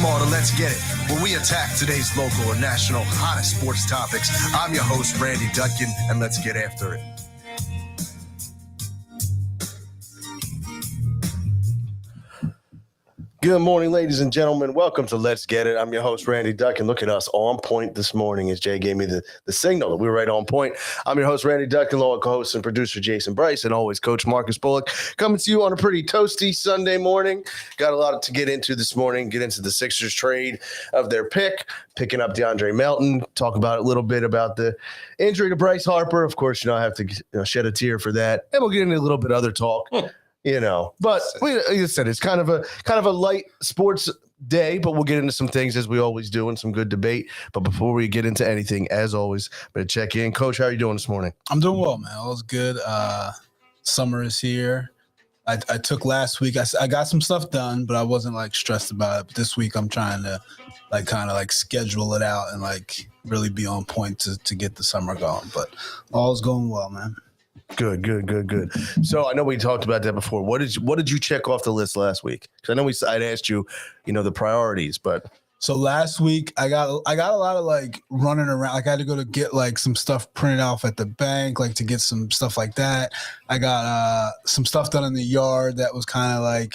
Welcome all to Let's Get It, where we attack today's local and national hottest sports topics. I'm your host, Randy Dutkin, and let's get after it. Good morning, ladies and gentlemen. Welcome to Let's Get It. I'm your host, Randy Dutkin. Look at us on point this morning as Jay gave me the signal that we were right on point. I'm your host, Randy Dutkin, along with co-host and producer Jason Bryce, and always Coach Marcus Bullock. Coming to you on a pretty toasty Sunday morning. Got a lot to get into this morning. Get into the Sixers trade of their picking up DeAndre Melton. Talk about a little bit about the injury to Bryce Harper. Of course, I have to shed a tear for that. And we'll get into a little bit other talk. But like I said, it's kind of a light sports day, but we'll get into some things as we always do and some good debate. But before we get into anything, as always, I'm going to check in. Coach, how are you doing this morning? I'm doing well, man. All's good. Summer is here. I took last week. I got some stuff done, but I wasn't stressed about it. But this week I'm trying to kind of schedule it out and really be on point to get the summer going. But all's going well, man. Good. So I know we talked about that before. What did you check off the list last week? Because I know I'd asked you, the priorities, but so last week I got a lot of running around. I had to go to get some stuff printed off at the bank, to get some stuff like that. I got some stuff done in the yard that was kind of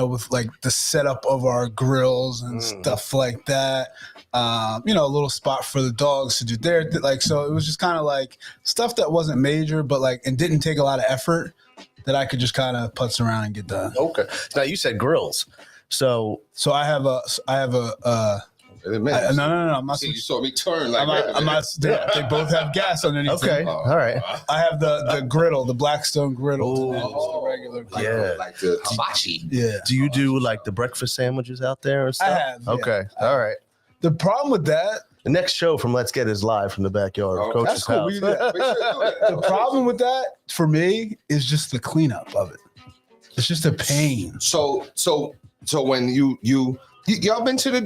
with the setup of our grills and stuff like that. A little spot for the dogs to do their so it was just kind of stuff that wasn't major, but and didn't take a lot of effort that I could just kind of putz around and get done. Okay. Now you said grills. So I have a no. I'm not. See, you saw me turn I'm not. They both have gas underneath. Okay. Them. All right. I have the griddle, the Blackstone griddle. The regular griddle. Yeah. Like the hibachi. Yeah. Do you do the breakfast sandwiches out there and stuff? I have. Yeah. Okay. All right. The problem with that. The next show from Let's Get is live from the backyard of Coach's That's cool. house. The problem with that for me is just the cleanup of it. It's just a pain. So when y'all been to the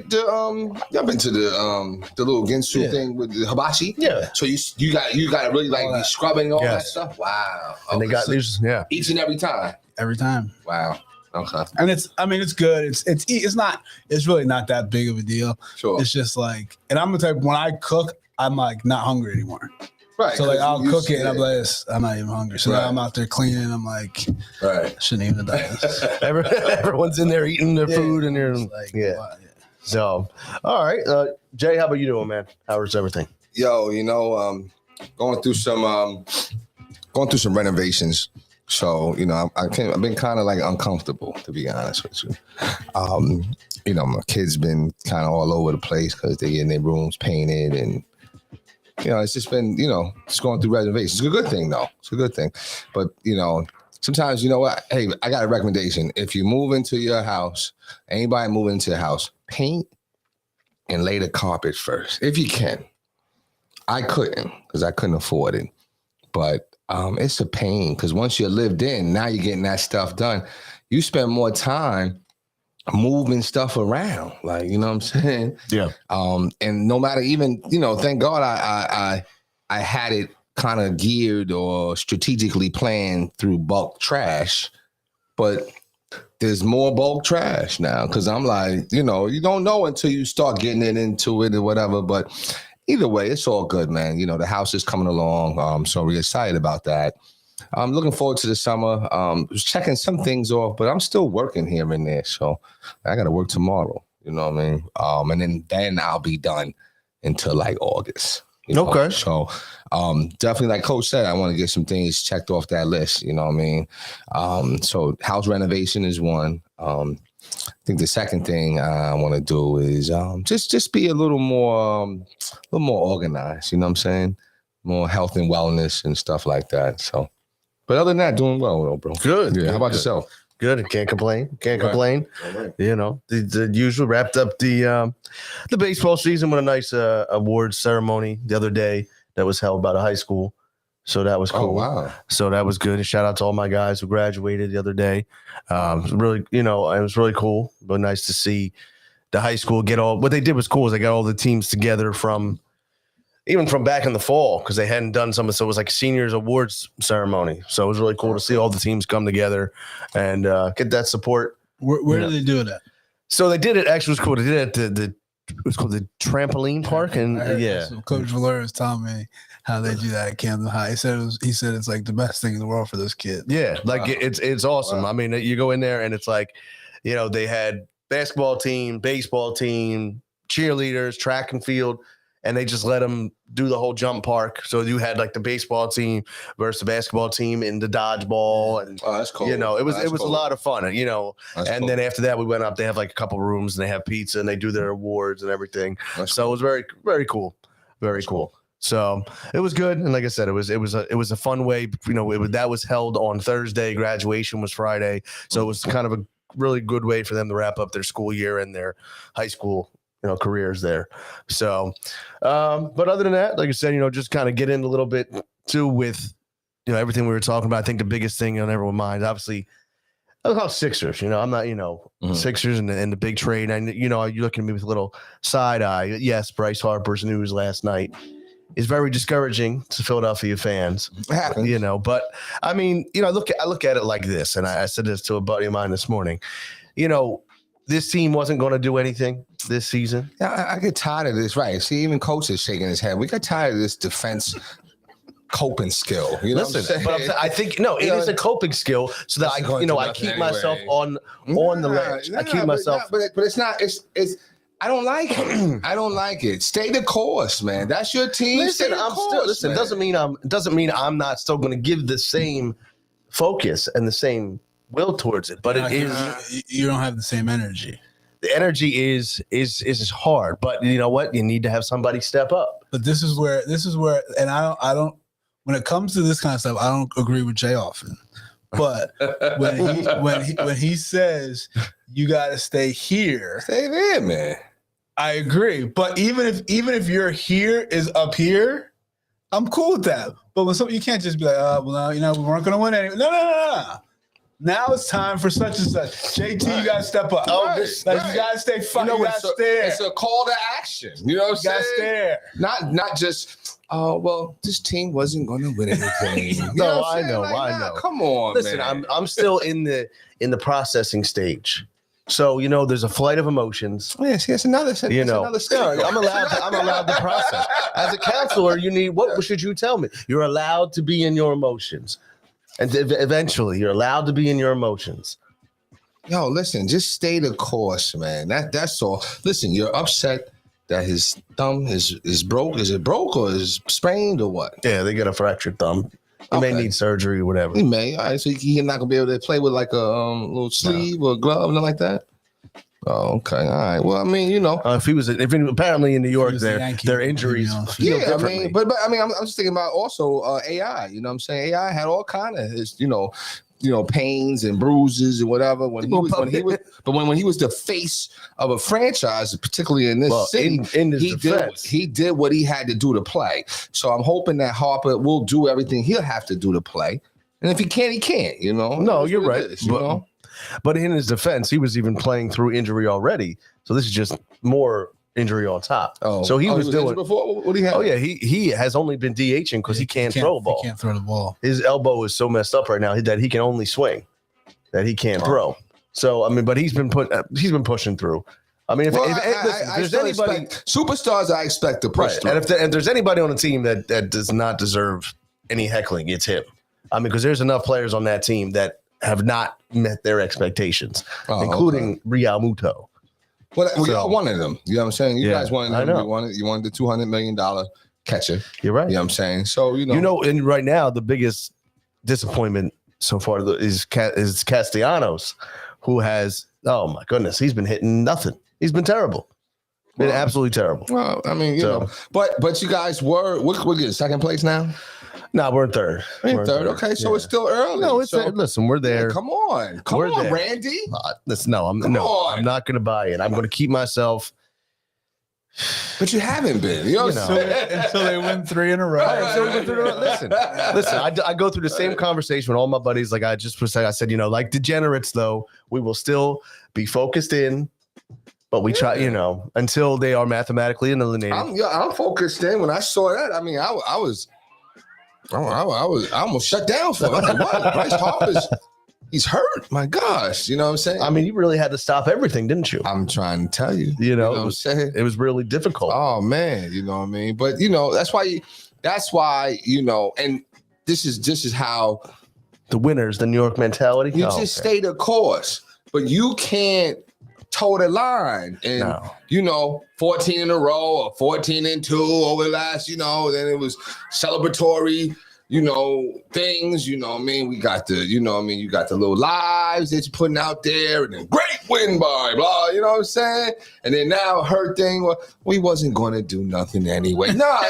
little Ginsu thing with the hibachi? Yeah. So you got to really be scrubbing all that stuff. Wow. And they got these. Yeah. Each and every time. Every time. Wow. Okay. And it's good. It's really not that big of a deal. Sure. It's just and I'm the type when I cook, I'm not hungry anymore. Right. So I'll cook it and I'm not even hungry. So now I'm out there cleaning. I'm right. I shouldn't even have done this. Everyone's in there eating their food and they're wow, So, all right. Jay, how about you doing, man? How's everything? Yo, going through some renovations. So, I've been kind of uncomfortable, to be honest with you. My kids been kind of all over the place because they get in their rooms painted and, it's just been, just going through renovations. It's a good thing, though. It's a good thing. But, sometimes, what? Hey, I got a recommendation. If you move into your house, anybody move into your house, paint and lay the carpet first, if you can. I couldn't because I couldn't afford it. But it's a pain because once you're lived in, now you're getting that stuff done. You spend more time moving stuff around, you know what I'm saying? Yeah. And no matter even, thank God I had it kind of geared or strategically planned through bulk trash, but there's more bulk trash now because I'm you don't know until you start getting into it or whatever, but either way, it's all good, man. The house is coming along, so we're excited about that. I'm looking forward to the summer. Was checking some things off, but I'm still working here and there, so I got to work tomorrow. You know what I mean? And then I'll be done until August. Okay. So definitely, like Coach said, I want to get some things checked off that list. You know what I mean? So house renovation is one. I think the second thing I want to do is just be a little more organized. You know what I'm saying? More health and wellness and stuff like that. So, but other than that, doing well, though, bro. Good. Yeah. Good, How about good. yourself? Good. Can't complain. Can't complain. Right. The usual wrapped up the baseball season with a nice awards ceremony the other day that was held by the high school. So that was cool. Oh, wow. So that was good. And shout out to all my guys who graduated the other day. It was really, it was really cool, but nice to see the high school get what they did was cool is they got all the teams together from back in the fall because they hadn't done something. So it was like a seniors awards ceremony. So it was really cool to see all the teams come together and get that support. Where do they do it at? So they did it. Actually, it was cool. They did it at it was called the trampoline park, and So Coach Valera was telling me how they do that at Camden High. He said it's like the best thing in the world for those kids. yeah, like it's awesome. Wow. I mean, you go in there and it's like, they had basketball team, baseball team, cheerleaders, track and field, and they just let them do the whole jump park. So you had like the baseball team versus the basketball team in the dodgeball, and that's cool. it was a lot of fun. Then after that we went up. They have like a couple rooms and they have pizza and they do their awards and everything. It was very, very cool, very cool. So it was good, and like I said, it was a fun way. That was held on Thursday. Graduation was Friday, so it was kind of a really good way for them to wrap up their school year and their high school careers there. So, but other than that, like I said, just kind of get in a little bit too with everything we were talking about. I think the biggest thing on everyone's mind, obviously, about Sixers. I'm not Sixers and the big trade, and you're looking at me with a little side eye. Yes, Bryce Harper's news last night is very discouraging to Philadelphia fans. It happens. But I mean, I look at it like this, and I said this to a buddy of mine this morning. This team wasn't going to do anything this season. Yeah, I get tired of this. Right? See, even coach is shaking his head. We got tired of this defense coping skill. Listen, but I think it is a coping skill, so that I keep myself on the ledge. I keep myself, but it's not. It's. I don't like it. I don't like it. Stay the course, man. That's your team. Listen, doesn't mean I'm not still going to give the same focus and the same will towards it. But it is. You don't have the same energy. The energy is hard, but you know what? You need to have somebody step up. But this is where, and I don't. When it comes to this kind of stuff, I don't agree with Jay often. But when he says you got to stay here, stay there, man. I agree. But even if your here is up here, I'm cool with that. But when you can't just be like, we weren't going to win anyway. No. Now it's time for such and such. JT, you got to step up. Right. You got to stay fucking. You got to stay there. It's a call to action. You know what I'm saying? Stay there. Not just, this team wasn't going to win anything. No, I know. Come on, listen, man. I'm still in the processing stage. So there's a flight of emotions. Yes, another. Another story. I'm allowed to process. As a counselor, what should you tell me? You're allowed to be in your emotions, and eventually, you're allowed to be in your emotions. Yo, listen, just stay the course, man. That's all. Listen, you're upset that his thumb is broke. Is it broke or is sprained or what? Yeah, they got a fractured thumb. He may need surgery or whatever. He may. All right, so he's not gonna be able to play with like a little sleeve or glove, nothing like that. Oh, okay. All right. Well, I mean, apparently in New York, their injuries. Yeah, I mean, but I mean, I'm just thinking about also AI. You know what I'm saying? AI had all kind of his, pains and bruises and whatever when he was the face of a franchise, particularly in this city. In his defense, he did what he had to do to play. So I'm hoping that Harper will do everything he'll have to do to play. And if he can't, he can't. No, you're right. But in his defense, he was even playing through injury already. So this is just more injury on top. So he was doing before. What do you have? Oh yeah, he has only been DHing because he can't throw a ball. He can't throw the ball. His elbow is so messed up right now that he can only swing, that he can't throw. So I mean, but he's been pushing through. I mean, if there's anybody, superstars, I expect to push through. And if there's anybody on the team that does not deserve any heckling, it's him. I mean, because there's enough players on that team that have not met their expectations, including Real Muto. Well, y'all wanted them. You know what I'm saying? You guys wanted them. You wanted the $200 million catcher. You're right. You know what I'm saying? So, and right now, the biggest disappointment so far is Castellanos, who has, oh my goodness, he's been hitting nothing. He's been terrible. Been absolutely terrible. Well, I mean, but you guys we're getting second place now. No, we're in third. We're in third. Okay, so it's still early. No, listen, we're there. Yeah, come on, Randy. Listen, I'm not going to buy it. I'm going to keep myself. But you haven't been. Until they win 3 in a row. Listen. I go through the same conversation with all my buddies. Like I said, like degenerates, though, we will still be focused in. But we try, until they are mathematically eliminated. I'm focused in. When I saw that, I mean, I almost shut down for it. I was like, what? Bryce Harper's He's hurt. My gosh. You know what I'm saying? I mean, you really had to stop everything, didn't you? I'm trying to tell you. You know, what I'm saying? it was really difficult. Oh man, you know what I mean? But that's why, and this is how The winners, the New York mentality. you just stay the course. But you can't toe the line and 14 in a row or 14 and 2 over the last, then it was celebratory, things, what I mean? We got the, you got the little lives that you're putting out there and then great win by blah, you know what I'm saying? And then now her thing, well, we wasn't going to do nothing anyway. Nah.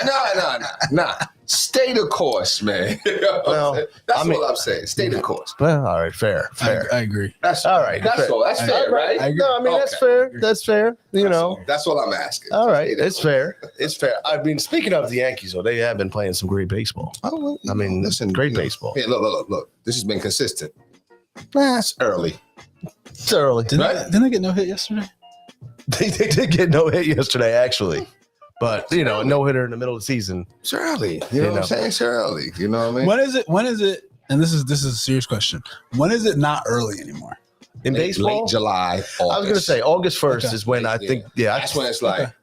Stay the course, man. You know what I'm saying? That's what I'm saying. Stay the course. Well, all right, fair. I agree. That's all right. That's all. That's fair, right? I agree. No, I mean, that's fair. That's fair. That's what I'm asking. All right, it's fair. It's fair. I mean, speaking of the Yankees, though, they have been playing some great baseball. Oh, I mean, listen, great baseball. Hey, look. This has been consistent. It's early. It's early. Didn't I get no hit yesterday? They did get no hit yesterday, actually. But, a no-hitter in the middle of the season. It's early. You know what I'm saying? It's early. You know what I mean? When is it? And this is a serious question. When is it not early anymore? In baseball? Late July, August. I was going to say August 1st is when I think, That's when it's like,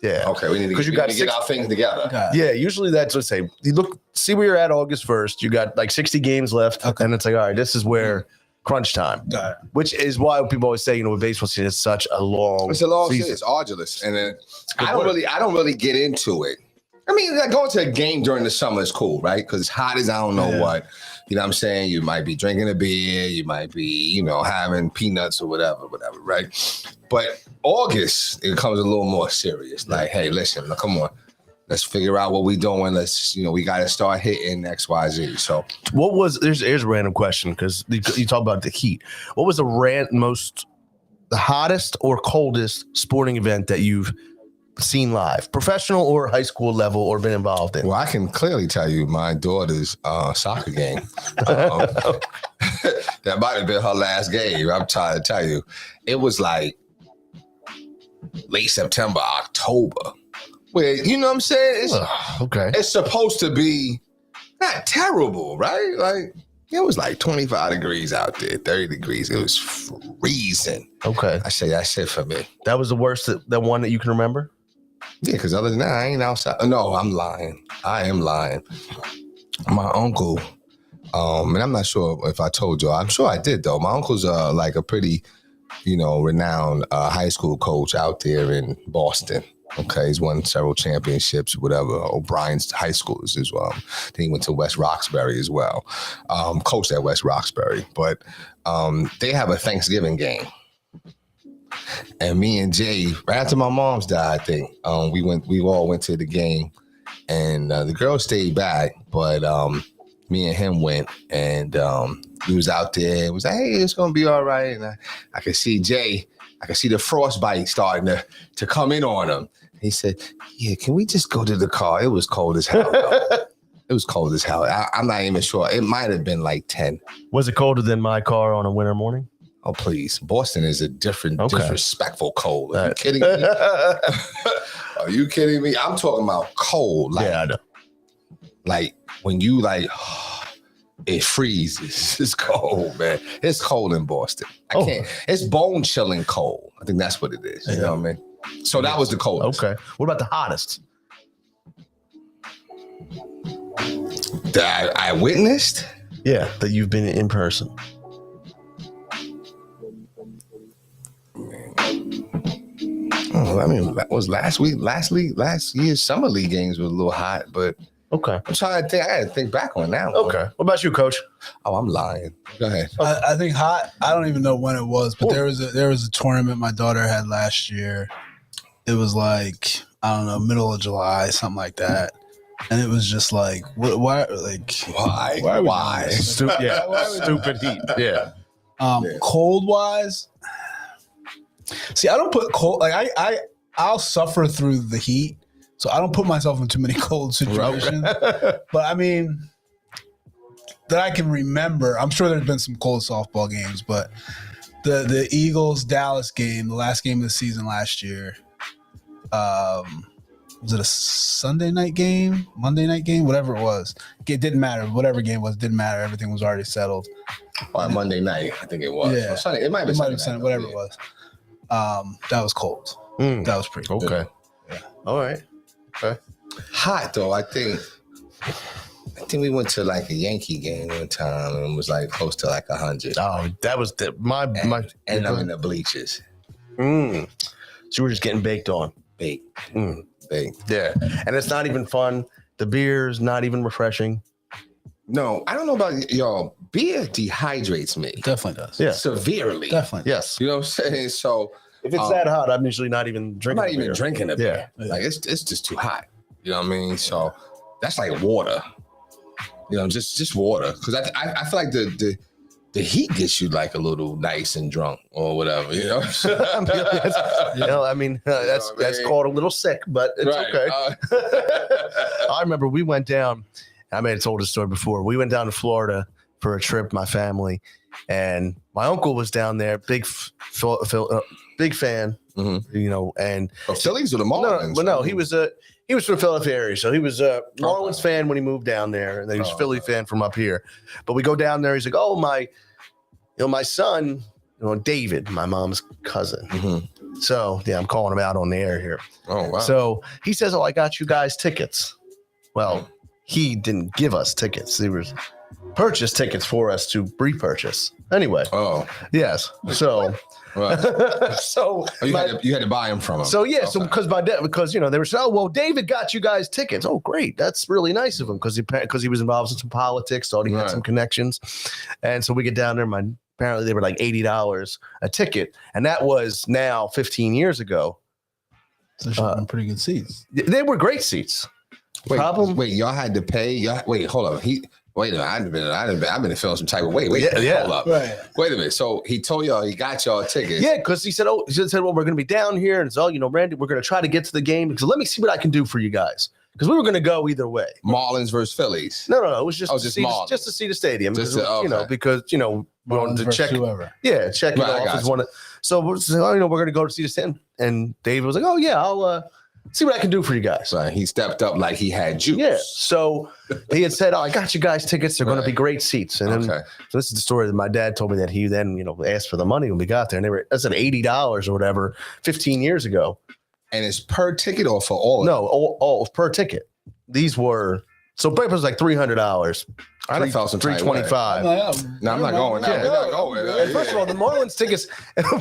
okay, we need to get our things together. Okay. Yeah, usually that's what say. You see where you're at August 1st. You got like 60 games left, and it's like, all right, this is where crunch time. Got it. Which is why people always say, with baseball season, it's such a long. It's a long season. season. It's arduous, and then I don't really get into it. I mean, like going to a game during the summer is cool, right? Because it's hot as I don't know what. You know what I'm saying? You might be drinking a beer. You might be, having peanuts or whatever, right? But August, it becomes a little more serious. Like, hey, listen, come on. Let's figure out what we're doing. Let's, we got to start hitting X, Y, Z. So what was, here's a random question, because you talk about the heat. What was the hottest or coldest sporting event that you've seen live, professional or high school level, or been involved in? Well, I can clearly tell you my daughter's soccer game. That might have been her last game. I'm trying to tell you. It was like late September, October. Where, you know what I'm saying? Okay. It's supposed to be not terrible, right? Like, it was like 25 degrees out there, 30 degrees. It was freezing. Okay. I say that's it for me. That was the worst, the one that you can remember? Yeah, because other than that, I ain't outside. No, I'm lying. I am lying. My uncle, and I'm not sure if I told you. I'm sure I did, though. My uncle's like a pretty, renowned high school coach out there in Boston. Okay, he's won several championships, whatever. O'Brien's high school as well. Then he went to West Roxbury as well. Coached at West Roxbury. But they have a Thanksgiving game. And me and Jay, right after my mom's died, I think, we all went to the game. And the girls stayed back, but me and him went. And we was out there. It was like, hey, it's going to be all right. And I could see Jay. I could see the frostbite starting to come in on him. He said, yeah, can we just go to the car? It was cold as hell. It was cold as hell. I'm not even sure. It might have been like 10. Was it colder than my car on a winter morning? Oh, please. Boston is a disrespectful cold. Are you kidding me? Are you kidding me? I'm talking about cold. Like, yeah, I know. Like when you it freezes. It's cold, man. It's cold in Boston. I can't. It's bone chilling cold. I think that's what it is. You know what I mean? So that was the coldest. Okay. What about the hottest? That I witnessed? Yeah, that you've been in person. Oh, I mean, that was last year's summer league games were a little hot, but okay. I'm trying to think. I had to think back on that one. Okay. What about you, Coach? Oh, I'm lying. Go ahead. I think hot. I don't even know when it was, but there was a tournament my daughter had last year. It was like, I don't know, middle of July, something like that. And it was just like, why? Stupid heat. Yeah. Cold wise, see, I don't put cold. Like I'll suffer through the heat, so I don't put myself in too many cold situations. But I mean, that I can remember. I'm sure there's been some cold softball games, but the Eagles Dallas game, the last game of the season last year. Was it a Sunday night game, Monday night game, whatever it was? It didn't matter. Whatever game it was, didn't matter. Everything was already settled. Or Monday night, I think it was. Yeah. Or Sunday. It might have been Sunday. Sunday, whatever it was. That was cold. Mm. That was pretty Okay. good. All right. Okay. Hot though. I think we went to like a Yankee game one time and it was like close to like 100. Oh, that was my. And I'm in the bleachers. So you were just getting baked on. Baked. Baked. Yeah. And it's not even fun. The beer's not even refreshing. No, I don't know about y'all. Beer dehydrates me. Definitely does. Yeah. Severely. Definitely. Yes. You know what I'm saying? So If it's that hot, I'm usually not even I'm drinking. not even beer. drinking it. Yeah. Like it's just too hot. You know what I mean? So that's like water. You know, just water. Because I feel like the heat gets you like a little nice and drunk or whatever. You know. That's called a little sick, but it's okay. I remember we went down. I may have told this story before. We went down to Florida for a trip, my family, and my uncle was down there. Big fan. Mm-hmm. You know, and Phillies or the Marlins? No, he was from the Philadelphia area, so he was a Marlins fan when he moved down there, and then he was a Philly fan from up here. But we go down there. He's like, "Oh my son, David, my mom's cousin." Mm-hmm. So yeah, I'm calling him out on the air here. Oh wow. So he says, "Oh, I got you guys tickets." Well, he didn't give us tickets. He was purchased tickets for us to repurchase. Anyway. Oh. Yes. So. Right. So you had to buy them from him. So yeah, so because they were saying, "Oh well, David got you guys tickets." Oh great, that's really nice of him because he was involved in some politics, thought he had some connections, and so we get down there. Apparently they were like $80 a ticket, and that was now 15 years ago. So some pretty good seats. They were great seats. Wait, y'all had to pay? Wait, hold on. Wait a minute. I've been feeling some type of way. Wait, hold up. Right. Wait a minute. So he told y'all he got y'all tickets. Yeah, because he said, well, we're going to be down here, and so Randy, we're going to try to get to the game because let me see what I can do for you guys. Because we were going to go either way. Marlins versus Phillies. No. It was just Marlins. just to see the stadium. Just because we wanted to check. Whoever. Yeah, check it off as one. So we're saying, we're going to go to see the stand. And David was like, "Oh yeah, I'll see what I can do for you guys." So he stepped up like he had juice. Yeah. So he had said, "Oh, I got you guys tickets. They're going to be great seats." And then so this is the story that my dad told me that he then asked for the money when we got there, and that's at $80 or whatever 15 years ago. And it's per ticket or for all? No, all per ticket. These were so paper was like $300. I'd have felt some $325. No, I'm not going. No, we're not going. And first of all, the Marlins tickets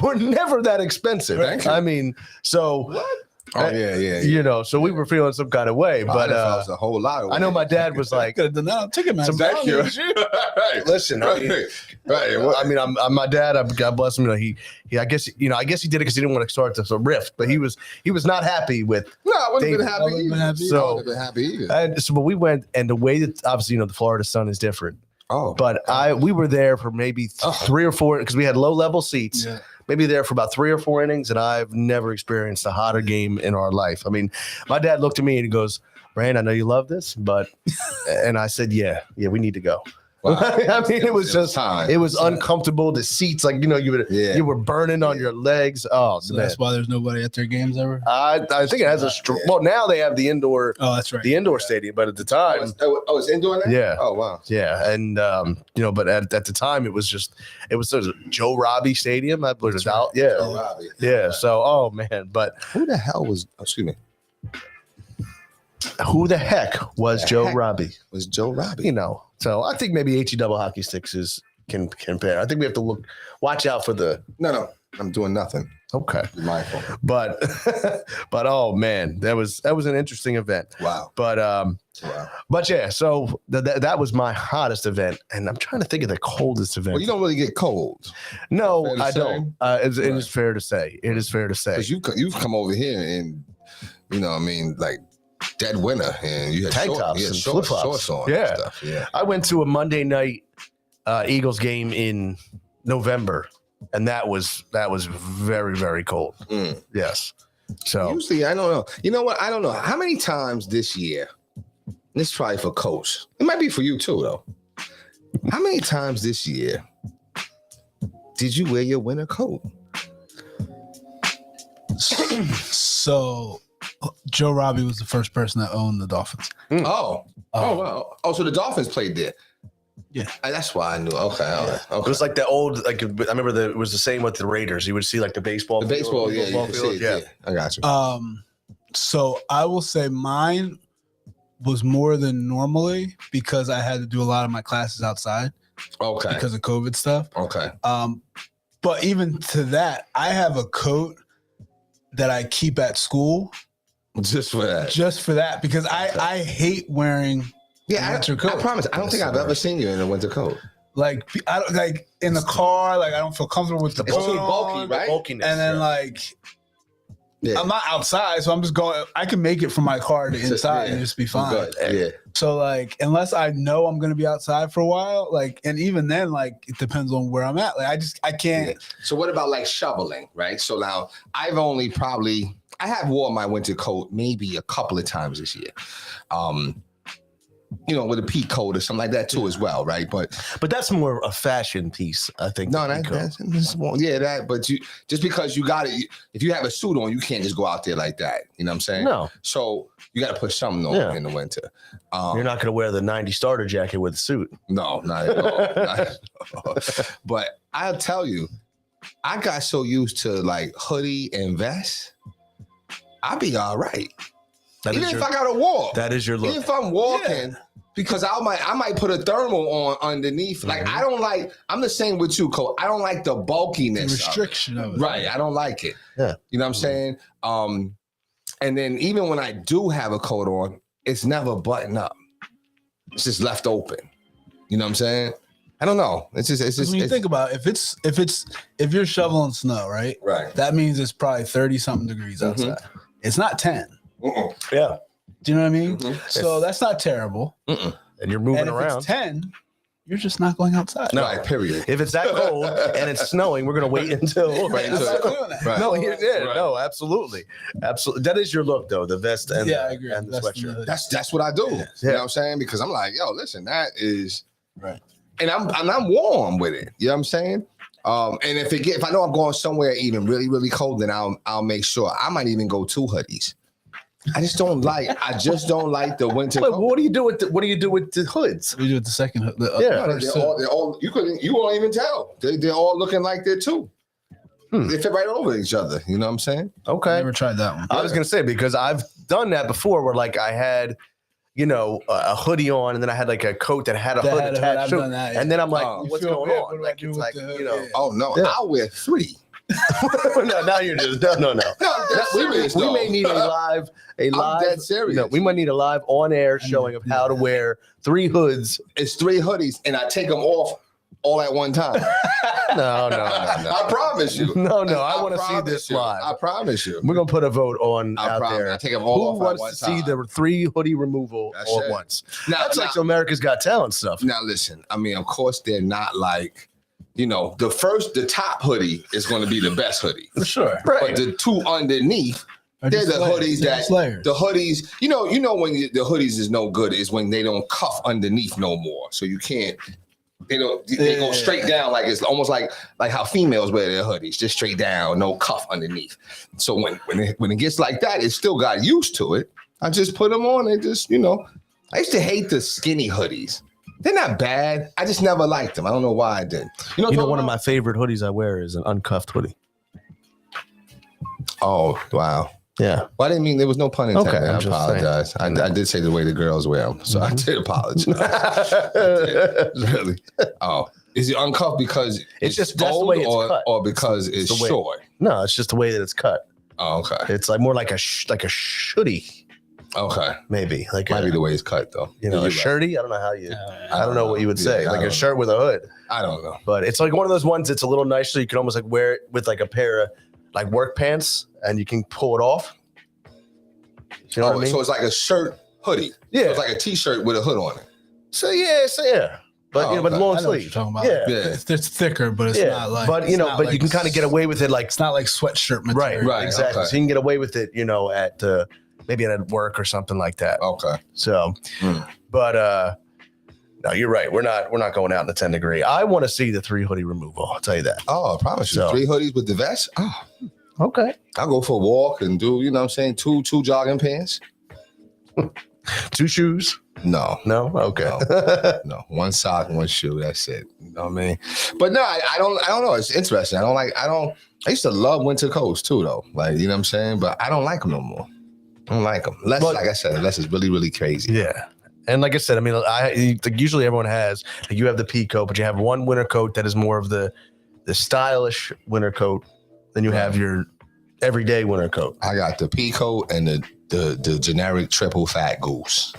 were never that expensive. Thank you. I mean, so what? Oh yeah. So we were feeling some kind of way, but a whole lot. I know my dad was like, "Could have done that on Ticketmaster." Thank you. Listen, right. I'm my dad. God bless him. I guess he did it because he didn't want to start this rift, but he was not happy with. No, I wouldn't have been happy. So, I wouldn't have been happy either. And so, but we went, and the way that obviously the Florida sun is different. Oh, but we were there for maybe 3 or 4 because we had low level seats. Yeah. Maybe there for about 3 or 4 innings, and I've never experienced a hotter game in our life. I mean, my dad looked at me and he goes, "Rand, I know you love this, but," and I said, "Yeah, we need to go." Wow. I mean, it was uncomfortable. The seats, like you were burning on your legs. Oh, so that's why there's nobody at their games ever. I think it has well, now they have the indoor. Oh, that's right. The indoor stadium, but at the time, it's indoor now? Yeah. Oh wow. Yeah, and but at the time it was sort of Joe Robbie Stadium. I believe it was yeah. Joe Robbie. Yeah. So, oh man, but who the hell was? Excuse me. Who the heck was Joe Robbie? Was Joe Robbie? So I think maybe HE double hockey sticks can compare. I think we have to watch out for the. No, I'm doing nothing. Okay, be mindful. But oh man, that was an interesting event. Wow. But yeah, so that was my hottest event, and I'm trying to think of the coldest event. Well, you don't really get cold. No, I don't. It is fair to say. It is fair to say. Because you've come over here and like dead winter, and you had tank tops and flip flops on. Yeah. And stuff. Yeah. I went to a Monday night Eagles game in November, and that was very, very cold. Mm. Yes. So usually I don't know. You know what? I don't know how many times this year. This is probably for Coach. It might be for you too, though. How many times this year did you wear your winter coat? So Joe Robbie was the first person that owned the Dolphins. Oh, wow. Oh, so the Dolphins played there. That's why I knew. Okay, all right. Okay. It was like the old, like I remember it was the same with the Raiders. You would see like the baseball, the baseball, field, yeah, you can see it, yeah. I got you. So I will say mine was more than normally because I had to do a lot of my classes outside Okay. because of COVID stuff. Okay. But even to that, I have a coat that I keep at school Just for that. Because I hate wearing Yeah, winter coat. I promise. I don't think I've ever seen you in a winter coat. Like I don't like in the car, like I don't feel comfortable with the It's coat too bulky, on. right? Bulkiness, And then yeah. like Yeah. I'm not outside, so I'm just going. I can make it from my car to inside and just be fine. Good. Yeah. So like, unless I know I'm gonna be outside for a while, like, and even then, like, it depends on where I'm at. Like, I can't. So what about like shoveling, right? So now I have worn my winter coat maybe a couple of times this year. With a peak coat or something like that too as well, right? But that's more a fashion piece, I think. no, than that's coat. that. But you just because you got it, if you have a suit on, you can't just go out there like that. You know what I'm saying? No, So you got to put something on in the winter. you're not going to wear the 90 starter jacket with a suit. No, not at all. Not at all. But I'll tell you, I got so used to like hoodie and vest, I'll be all right. Even if I got to walk. That is your look. Even if I'm walking, because I might put a thermal on underneath. Like I don't like. I'm the same with you, Cole. I don't like the bulkiness, Restriction of it. Right. I don't like it. Yeah. You know what I'm saying? And then even when I do have a coat on, it's never buttoned up. It's just left open. You know what I'm saying? I don't know. It's just When you think about it, if you're shoveling snow, right? right. That means it's probably 30 something degrees outside. It's not 10. Yeah. Do you know what I mean? Mhm. So that's not terrible. And you're moving And if around. it's 10, you're just not going outside. No. Right, period. If it's that cold and it's snowing, we're going to wait until. Right, I'm not doing that. Right. No, Right. no, absolutely. That is your look, though, the vest and, Yeah, I agree. and the That's sweatshirt. That's what I do. Yeah. You know what I'm saying? Because I'm like, yo, listen, that is Right. and I'm warm with it. You know what I'm saying? And if I know I'm going somewhere even really, really cold, then I'll make sure. I might even go 2 hoodies. I just don't like the winter Wait, coat. what do you do with the hoods? We do it the second. Yeah. No, they're all you won't even tell. They're all looking like they're 2. They fit right over each other. You know what I'm saying? Okay. Never tried that one. I was gonna say because I've done that before, where like I had, a hoodie on, and then I had like a coat that had a hood attached I've to done it, that, yeah. and then I'm like, Oh. what's You feel going bad, on? what do I Like do it's with like the hood? Yeah. Oh no, Yeah. I'll wear 3. no, now you're just no. No, I'm dead serious, We though. may need a live. I'm dead serious. We might need a live on air showing of how to wear 3 hoods. It's 3 hoodies, and I take them off all at one time. No. I promise you. No, I want to see promise this you. live. I promise you. We're gonna put a vote on I out promise. there. I take them all Who off at wants one to see time. the 3 hoodie removal That's all it. at once? Now, That's like now- some America's Got Talent stuff. Now listen, I mean, of course they're not like, the top hoodie is going to be the best hoodie. For sure. But the 2 underneath, Or they're just the layers. hoodies They're that just layers. the hoodies, when the hoodies is no good is when they don't cuff underneath no more. So you can't, they go straight down like it's almost like how females wear their hoodies, just straight down, no cuff underneath. So when it gets like that, it still got used to it. I just put them on and just, I used to hate the skinny hoodies. They're not bad. I just never liked them. I don't know why I did. One of my favorite hoodies I wear is an uncuffed hoodie. Oh, wow. Yeah. Well, I didn't mean there was no pun intended. Okay, I I'm just apologize. I did say the way the girls wear them, so I did apologize. Really? Oh, is it uncuffed because it's just- that's the bold way it's cut. or because it's the way- short? No, it's just the way that it's cut. Oh, okay. It's like more like a shoody, Okay. maybe like Might a, be the way it's cut though. a You're right. shirty. I don't know how you. I don't know what you would say. Yeah, I Like a don't- shirt with a hood, I don't know. but it's like one of those ones that's a little nice, so you can almost like wear it with like a pair of like work pants, and you can pull it off. You know what I mean? So it's like a shirt hoodie. Yeah. So it's like a t-shirt with a hood on it. So yeah. But Oh, but okay. long I know what you're sleeve. talking about. Yeah. Yeah. It's thicker, but it's Yeah. not like. But it's not but like you can kind of get away with it, like It's not like sweatshirt material. Right. exactly. okay. So you can get away with it, at maybe at work or something like that. Okay. So, but no, you're right. We're not going out in the 10 degree. I want to see the 3 hoodie removal. I'll tell you that. Oh, I promise you. So- 3 hoodies with the vest. Oh, Okay. I'll go for a walk and do, 2 jogging pants. 2 shoes? No. No? Okay. No. 1 sock, 1 shoe. That's it. You know what I mean? But no, I don't know. It's interesting. I used to love winter coats too, though. Like, you know what I'm saying? But I don't like them no more. I don't like them. Like I said, unless it's really, really crazy. Yeah. And like I said, I mean, usually everyone has, like, you have the pea coat, but you have one winter coat that is more of the stylish winter coat. Then you have your everyday winter coat. I got the pea coat and the generic triple fat goose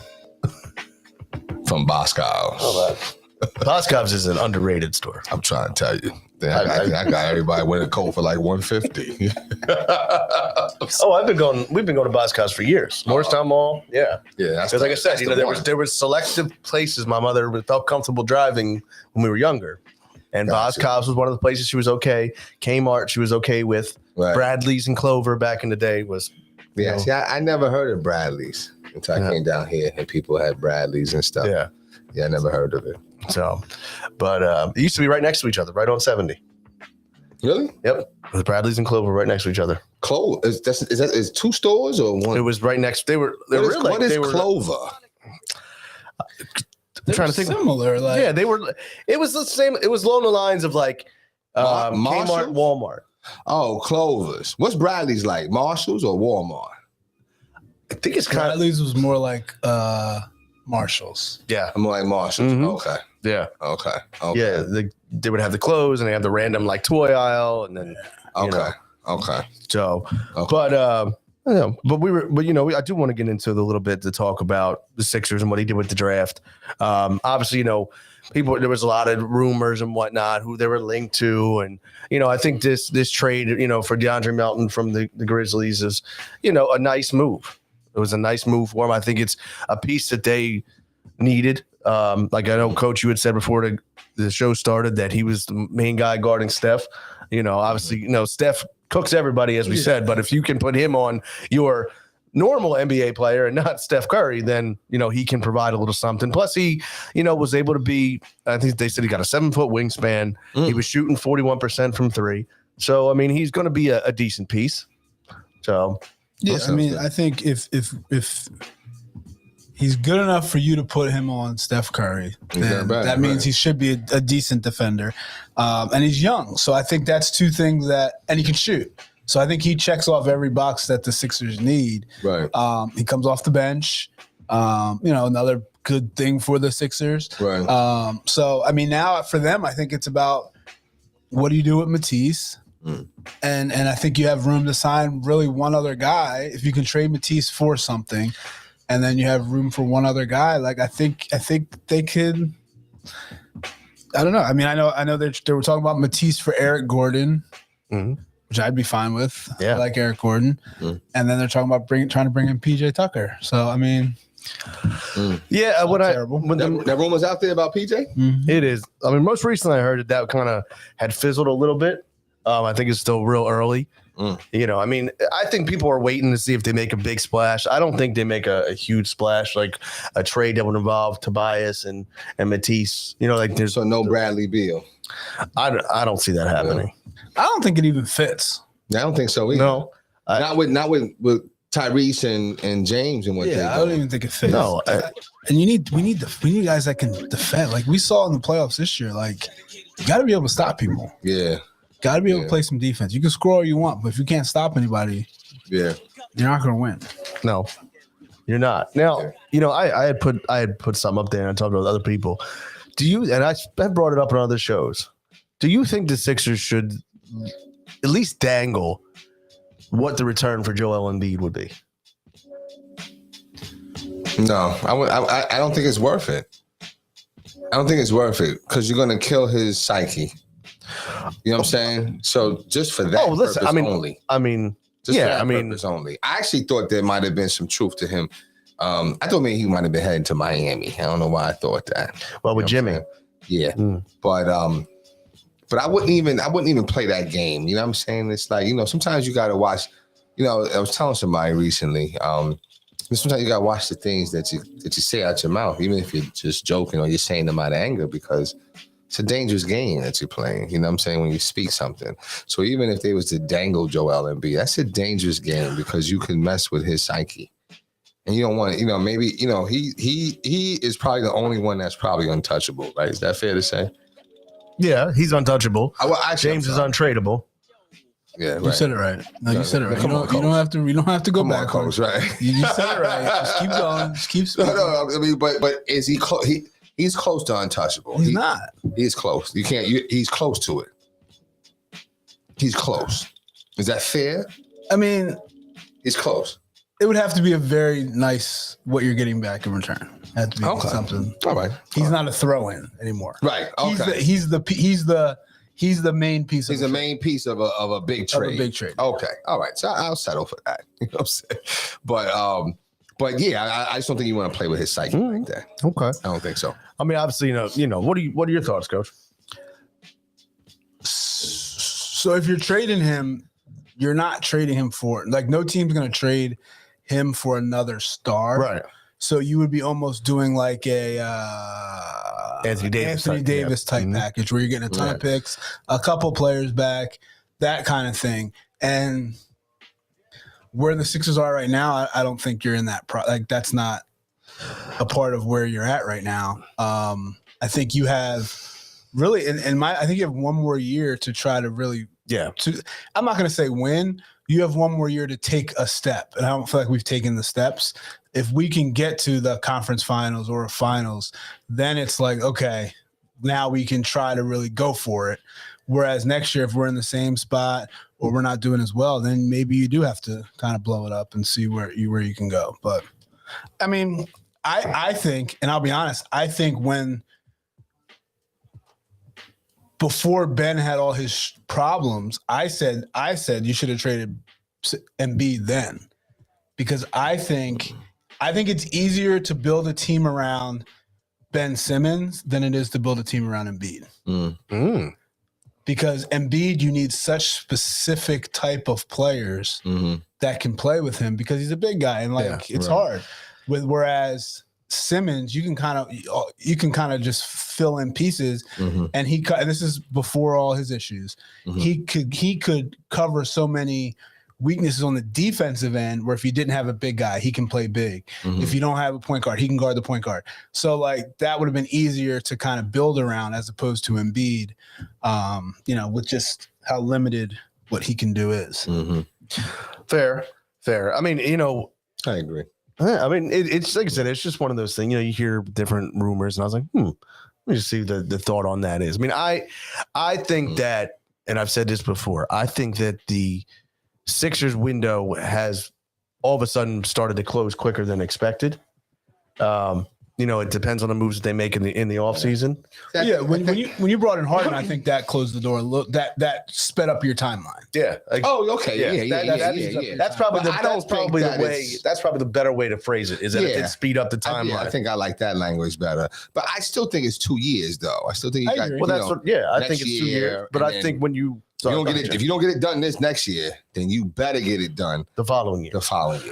from Boscov's. Oh, Boscov's is an underrated store. I'm trying to tell you. I got everybody winter coat for like $150. We've been going to Boscov's for years. Morristown Mall. Yeah. Yeah. Because like I said, there was selective places my mother felt comfortable driving when we were younger. And Boscov's was one of the places she was okay. Kmart she was okay with. Right. Bradley's and Clover back in the day was. Yeah. See, I never heard of Bradley's until I came down here and people had Bradley's and stuff. Yeah. Yeah, I never heard of it. So, but it used to be right next to each other, right on 70. Really? Yep. The Bradley's and Clover right next to each other. Clover is 2 stores or one? It was right next. What is Clover? I'm trying to think. Similar, like yeah, they were. It was the same. It was along the lines of like Kmart, Walmart. Oh, Clover's. What's Bradley's like? Marshalls or Walmart? I think it's kind of. Bradley's was more like Marshalls. Yeah, more like Marshalls. Mm-hmm. Okay. Yeah. Okay. Yeah, they would have the clothes and they have the random like toy aisle and then. Okay. Okay. So, but I do want to get into a little bit to talk about the Sixers and what he did with the draft. Obviously, there was a lot of rumors and whatnot who they were linked to, and I think this trade, for DeAndre Melton from the Grizzlies is, a nice move. It was a nice move for him. I think it's a piece that they needed. Like I know, Coach, you had said before the show started that he was the main guy guarding Steph. Obviously, Steph cooks everybody, as we said, but if you can put him on your normal NBA player and not Steph Curry, then, he can provide a little something. Plus he, was able to be, I think they said he got a 7-foot wingspan. He was shooting 41% from 3. So, I mean, he's going to be a decent piece. So, yeah, I mean, I think if he's good enough for you to put him on Steph Curry, then that means he should be a decent defender. And he's young. So I think that's 2 things and he can shoot. So I think he checks off every box that the Sixers need. Right. He comes off the bench. Another good thing for the Sixers. Right. So, I mean, now for them, I think it's about what do you do with Matisse? And I think you have room to sign really one other guy. If you can trade Matisse for something, and then you have room for one other guy, like I think they could. I don't know. I mean, I know they were talking about Matisse for Eric Gordon, which I'd be fine with. Yeah, I like Eric Gordon, and then they're talking about trying to bring in PJ Tucker. So I mean, yeah, that rumor's out there about PJ. Mm-hmm. It is. I mean, most recently I heard that kind of had fizzled a little bit. I think it's still real early. I mean, I think people are waiting to see if they make a big splash. I don't think they make a huge splash, like a trade that would involve Tobias and Matisse. So no Bradley Beal. I don't see that happening. I don't think it even fits. I don't think so either. No, not with Tyrese and James and what. Yeah, I don't even think it fits. No, and we need guys that can defend. Like we saw in the playoffs this year. Like you got to be able to stop people. Yeah. Got to be able to play some defense. You can score all you want, but if you can't stop anybody, you're not going to win. No, you're not. Now, I had put something up there and I talked with other people. And I brought it up on other shows. Do you think the Sixers should at least dangle what the return for Joel Embiid would be? No, I don't think it's worth it. I don't think it's worth it because you're going to kill his psyche. You know what I'm saying? So just for that purpose only. Purpose only. I actually thought there might have been some truth to him. I thought maybe he might have been heading to Miami. I don't know why I thought that. Well, with Jimmy. Yeah. But I wouldn't even play that game. You know what I'm saying? It's like, sometimes you gotta watch, I was telling somebody recently, sometimes you gotta watch the things that you say out your mouth, even if you're just joking or you're saying them out of anger, because it's a dangerous game that you're playing. You know what I'm saying? When you speak something. So even if they was to dangle Joel Embiid, that's a dangerous game because you can mess with his psyche. And you don't want to, maybe, he is probably the only one that's probably untouchable, right? Is that fair to say? Yeah, he's untouchable. Actually, James is untradeable. Yeah, right. You said it right. No, you said it right. Come on, You don't have to go Come on, back. Coach, right? You said it right. Just keep going. Just keep speaking. No, I mean, but is he close? He's close to untouchable. He's not. He's close. You can't. He's close to it. He's close. Is that fair? I mean, He's close. it would have to be a very nice what you're getting back in return. It had to be something. All right. He's not a throw-in anymore. Right. Okay. He's the main piece. He's the main piece of a big trade. Of a big trade. Okay. All right. So I'll settle for that. You know what I'm saying? But yeah, I just don't think you want to play with his psyche like that. Okay. I don't think so. I mean, obviously, what are your thoughts, Coach? So if you're trading him, you're not trading him for no team's going to trade him for another star. Right. So you would be almost doing like a Anthony Davis type package where you're getting a ton of picks, a couple players back, that kind of thing. And where the Sixers are right now, I don't think you're in that that's not a part of where you're at right now. I think you have really I think you have one more year to try to really I'm not going to say win. You have one more year to take a step, and I don't feel like we've taken the steps. If we can get to the conference finals or finals, then it's like, okay, now we can try to really go for it. Whereas next year, if we're in the same spot or we're not doing as well, then maybe you do have to kind of blow it up and see where you can go. But I mean, I think, and I'll be honest, I think before Ben had all his problems, I said you should have traded Embiid then, because I think it's easier to build a team around Ben Simmons than it is to build a team around Embiid. Because Embiid, you need such specific type of players that can play with him, because he's a big guy and it's hard. Whereas Simmons, you can kind of just fill in pieces, and and this is before all his issues. He could cover so many weaknesses on the defensive end, where if you didn't have a big guy, he can play big. If you don't have a point guard, he can guard the point guard. So that would have been easier to kind of build around, as opposed to Embiid, with just how limited what he can do is. Fair. I mean, I agree. I mean, it's like I said, it's just one of those things. You hear different rumors, and I was like, let me just see the thought on that is. I mean, I think that, and I've said this before, I think that the Sixers window has all of a sudden started to close quicker than expected. It depends on the moves that they make in the offseason. Yeah, when you brought in Harden, I think that closed the door. That sped up your timeline. Yeah. Okay. Yeah. That's probably the better way to phrase it. Is that it speed up the timeline? I think I like that language better. But I still think it's 2 years, though. I still think I think it's 2 years. But I think when you if you don't get it done this next year, then you better get it done the following year.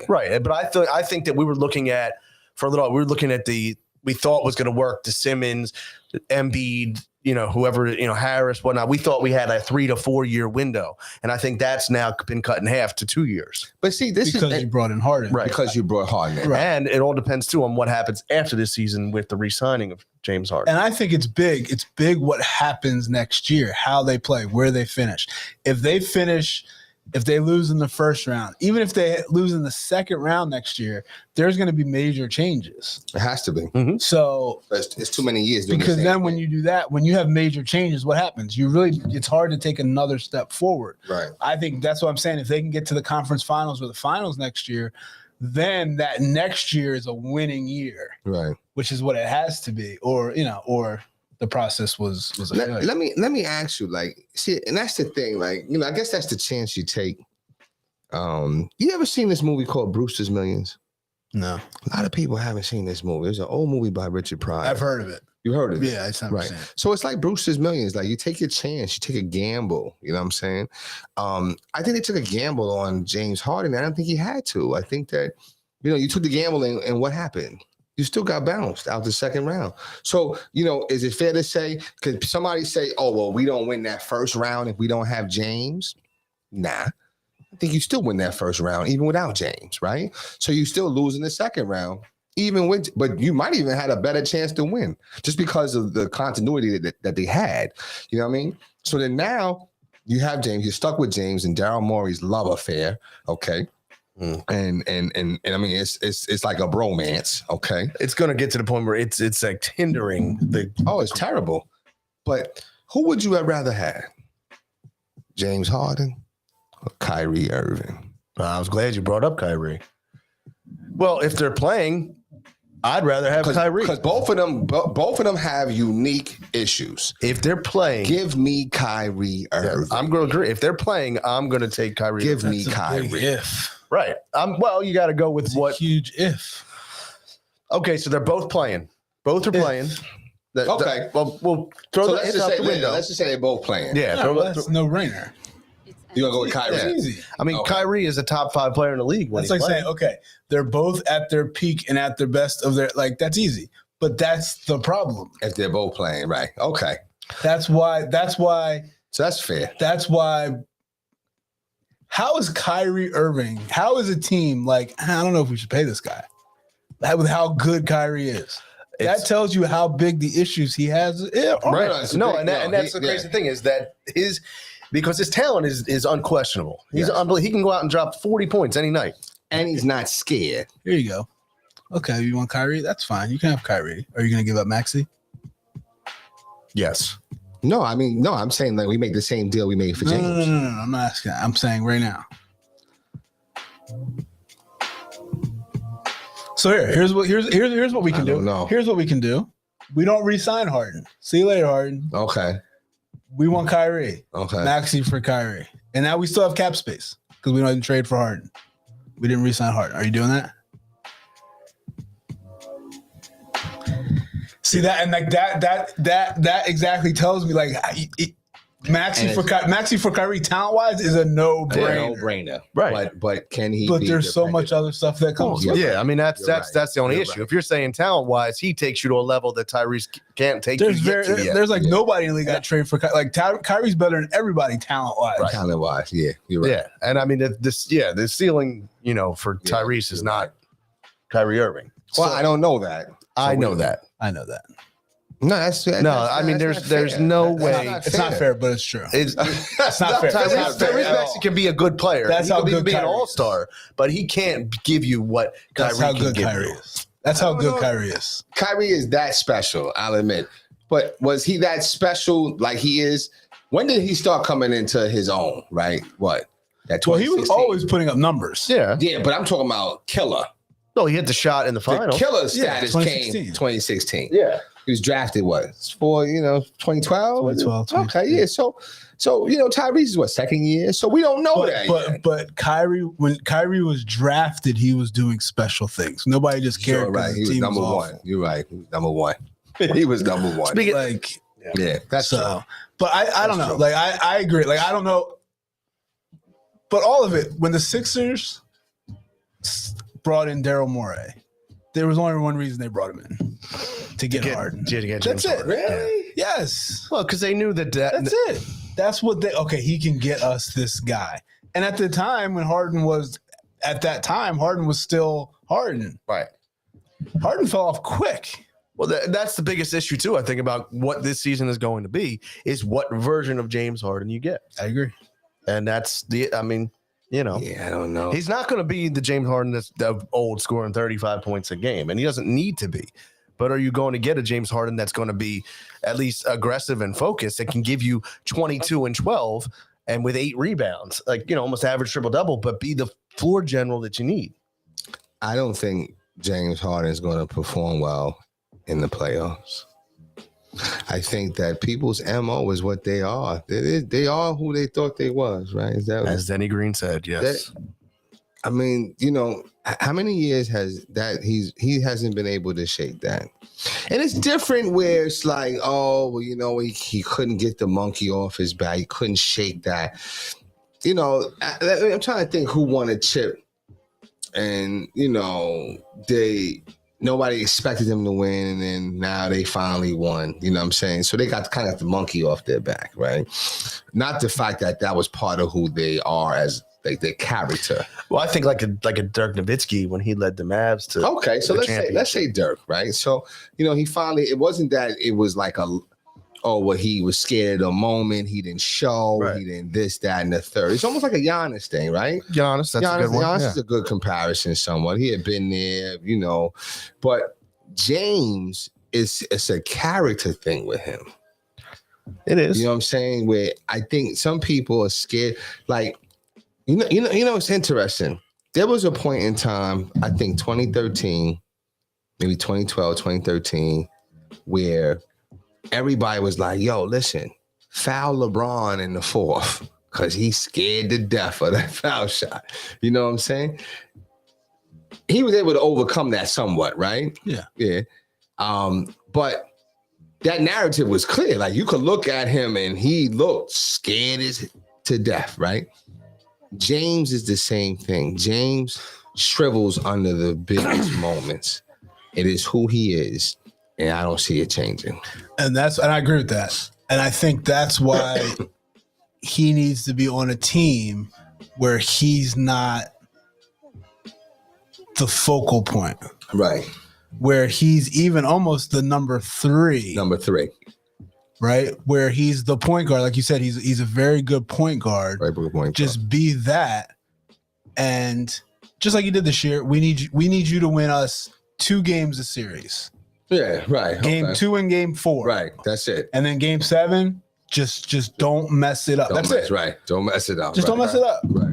Right. But I think that we were looking at we thought was going to work, the Simmons, Embiid, whoever, Harris, whatnot. We thought we had a 3 to 4 year window. And I think that's now been cut in half to 2 years. But see, because you brought in Harden. Right. Because you brought Harden in. Right. And it all depends too on what happens after this season with the re-signing of James Harden. And I think it's big. It's big what happens next year, how they play, where they finish. If they lose in the first round, even if they lose in the second round next year, there's going to be major changes. It has to be. So it's too many years. Because then when you do that, when you have major changes, what happens? It's hard to take another step forward. Right. I think that's what I'm saying. If they can get to the conference finals or the finals next year, then that next year is a winning year. Right. Which is what it has to be, or the process was a failure. Let me ask you, see, and that's the thing, I guess that's the chance you take. You ever seen this movie called Brewster's Millions? No. A lot of people haven't seen this movie. It's an old movie by Richard Pryor. I've heard of it. You heard of it? Yeah, it's not right. So it's like Brewster's Millions. You take your chance, you take a gamble. You know what I'm saying? I think they took a gamble on James Harden. I don't think he had to. I think that, you took the gamble and what happened? You still got bounced out the second round. So, is it fair to say, could somebody say, oh, well, we don't win that first round if we don't have James? Nah. I think you still win that first round, even without James, right? So you still lose in the second round, even with, but you might even had a better chance to win just because of the continuity that they had. You know what I mean? So then now you have James, you're stuck with James and Daryl Morey's love affair, okay? And I mean it's like a bromance, okay? It's gonna get to the point where it's like hindering the. Oh, it's terrible. But who would you have rather had? James Harden or Kyrie Irving? I was glad you brought up Kyrie. Well, if they're playing, I'd rather have Kyrie because both of them have unique issues. If they're playing, give me Kyrie Irving. I'm going to agree. If they're playing, I'm going to take Kyrie. Give me Kyrie. If. Right. Well, you got to go with what? Huge if. Okay, so they're both playing. Both are playing. Okay. Well, we'll throw So the hits out the window. let's just say they're both playing. Yeah. That's no brainer. You're going to go with Kyrie. It's easy. I mean, Okay. Kyrie is a top 5 player in the league. When That's like saying, okay, they're both at their peak and at their best of their, like, that's easy. But that's the problem. If they're both playing, right. Okay. That's why, So that's fair. how is Kyrie Irving, how is a team like, I don't know if we should pay this guy, with how good Kyrie is. That tells you how big the issues he has. Yeah, Right. No, That's the crazy thing is that because his talent is unquestionable. He's unbelievable. He can go out and drop 40 points any night. And he's not scared. Here you go. Okay, you want Kyrie? That's fine. You can have Kyrie. Are you going to give up Maxey? Yes. No, I mean, no, I'm saying like we make the same deal we made for James. No. I'm not asking. I'm saying right now. So here's what we can do. know. Here's what we can do. We don't re-sign Harden. See you later, Harden. Okay. We want Kyrie. Okay. Maxey for Kyrie. And now we still have cap space because we don't even trade for Harden. We didn't re-sign Harden. Are you doing that? See that, and like that exactly tells me like Maxey for Kyrie talent wise is a no-brainer. No-brainer. Right. But can he? But be there's so dependent? much other stuff that comes. with it. Yeah, I mean that's You're the only You're issue. right. If you're saying talent wise, he takes you to a level that Tyrese can't take There's you yet. there's like nobody in the league got traded for Kyrie's better than everybody talent wise. Right. Talent wise, yeah, you're right. Yeah, and I mean the ceiling, for Tyrese is not Kyrie Irving. Well, I don't know that. I know that. I know that. No, that's No, I mean there's no way. It's not fair, but it's true. It's not fair. Tyrese, It's not fair Tyrese at Maxey all. can be a good player. That's he how could even good be an Kyrie is. all-star, but he can't give you what That's Kyrie how can good give Kyrie you. is. That's how I don't good know. Kyrie is. Kyrie is that special, I'll admit. But was he that special like he is? When did he start coming into his own, right? What? That Well, he was 2016? always putting up numbers. Yeah. Yeah, but I'm talking about killer. No, he hit the shot in the The final. killer status 2016. came 2016. Yeah. He was drafted for 2012? 2012, Okay, yeah. So Tyrese is what, second year? So we don't know that yet. But Kyrie, when Kyrie was drafted, he was doing special things. Nobody just cared. Sure, right. 'cause He his was team number awful. one. You're right. He was number one. He was number one. Speaking- Like Yeah, that's so, but I don't That's know. true. Like I agree. Like I don't know. But all of it, when the Sixers brought in Daryl Morey, there was only one reason they brought him in to get Harden. To get That's James it. Harden. Really? Yes. Well, because they knew that. That's it. That's what he can get us this guy. And at the time when Harden was still Harden. Right. Harden fell off quick. Well, that's the biggest issue too. I think about what this season is going to be is what version of James Harden you get, I agree. and that's Yeah, I don't know. he's not going to be the James Harden that's the old scoring 35 points a game, and he doesn't need to be. But are you going to get a James Harden that's going to be at least aggressive and focused that can give you 22 and 12 and with 8 rebounds, like almost average triple double, but be the floor general that you need? I don't think James Harden is going to perform well in the playoffs. I think that people's MO is what they are. They are who they thought they was, right? Is that As Denny Green said, yes. I mean, how many years has that he hasn't been able to shake that? And it's different where it's like, oh, well, he couldn't get the monkey off his back. He couldn't shake that. I'm trying to think who won a chip. And, nobody expected them to win, and then now they finally won. You know what I'm saying? So they got kind of the monkey off their back, right? Not the fact that was part of who they are as like their character. Well, I think like a Dirk Nowitzki when he led the Mavs to. Okay, so let's say Dirk, right? So he finally. It wasn't that it was like he was scared of the moment. He didn't show. Right. He didn't this, that, and the third. It's almost like a Giannis thing, right? Giannis, that's a good one. Giannis is a good comparison. Somewhat. He had been there, but James it's a character thing with him. It is. You know what I'm saying? Where I think some people are scared. Like, it's interesting. There was a point in time, I think 2013, maybe 2012, 2013, where everybody was like, yo, listen, foul LeBron in the fourth because he's scared to death of that foul shot. You know what I'm saying? He was able to overcome that somewhat, right? Yeah. Yeah. But that narrative was clear. Like, you could look at him and he looked scared to death, right? James is the same thing. James shrivels under the biggest moments. It is who he is, and I don't see it changing. And I agree with that. And I think that's why he needs to be on a team where he's not the focal point. Right. Where he's even almost the number three. Number three. Right? Where he's the point guard. Like you said, he's a very good point guard. Very good point guard. Just be that. And just like you did this year, we need you to win us 2 games a series. Yeah, right. Game 2 and game 4. Right. That's it. And then game 7, just don't mess it up. That's it. Right. Don't mess it up. Just don't mess it up. Right.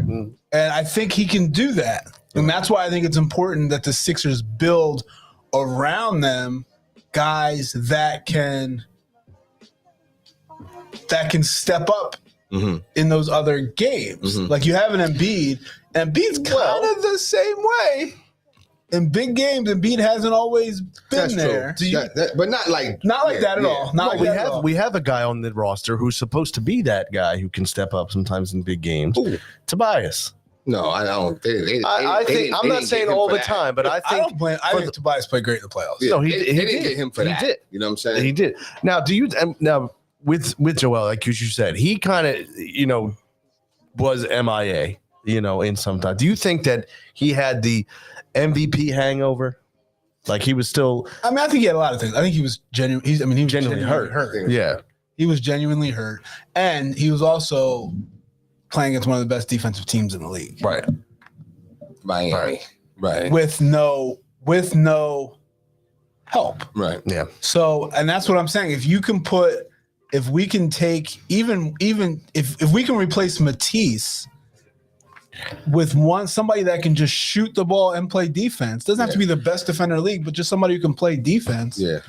And I think he can do that. And that's why I think it's important that the Sixers build around them guys that can step up in those other games. Like you have an Embiid. Embiid's kind of the same way. In big games, Embiid hasn't always been there. But not like that at all. Not like that at all. We have a guy on the roster who's supposed to be that guy who can step up sometimes in big games. Ooh. Tobias. No, I don't. I think I'm not saying all the time, but I think I think Tobias played great in the playoffs. Yeah, no, he didn't get him for that. He did. You know what I'm saying? He did. Now, with Joel, like you said, he kind of was MIA. In some time. Do you think that he had the MVP hangover? Like he was still. I mean, I think he had a lot of things. I think he was genuine. He was genuinely hurt. Yeah, he was genuinely hurt, and he was also playing against one of the best defensive teams in the league. Right. Miami. Right. With no help. Right. Yeah. So, and that's what I'm saying. If we can take even if we can replace Matisse with somebody that can just shoot the ball and play defense, doesn't have to be the best defender in the league, but just somebody who can play defense. Yeah.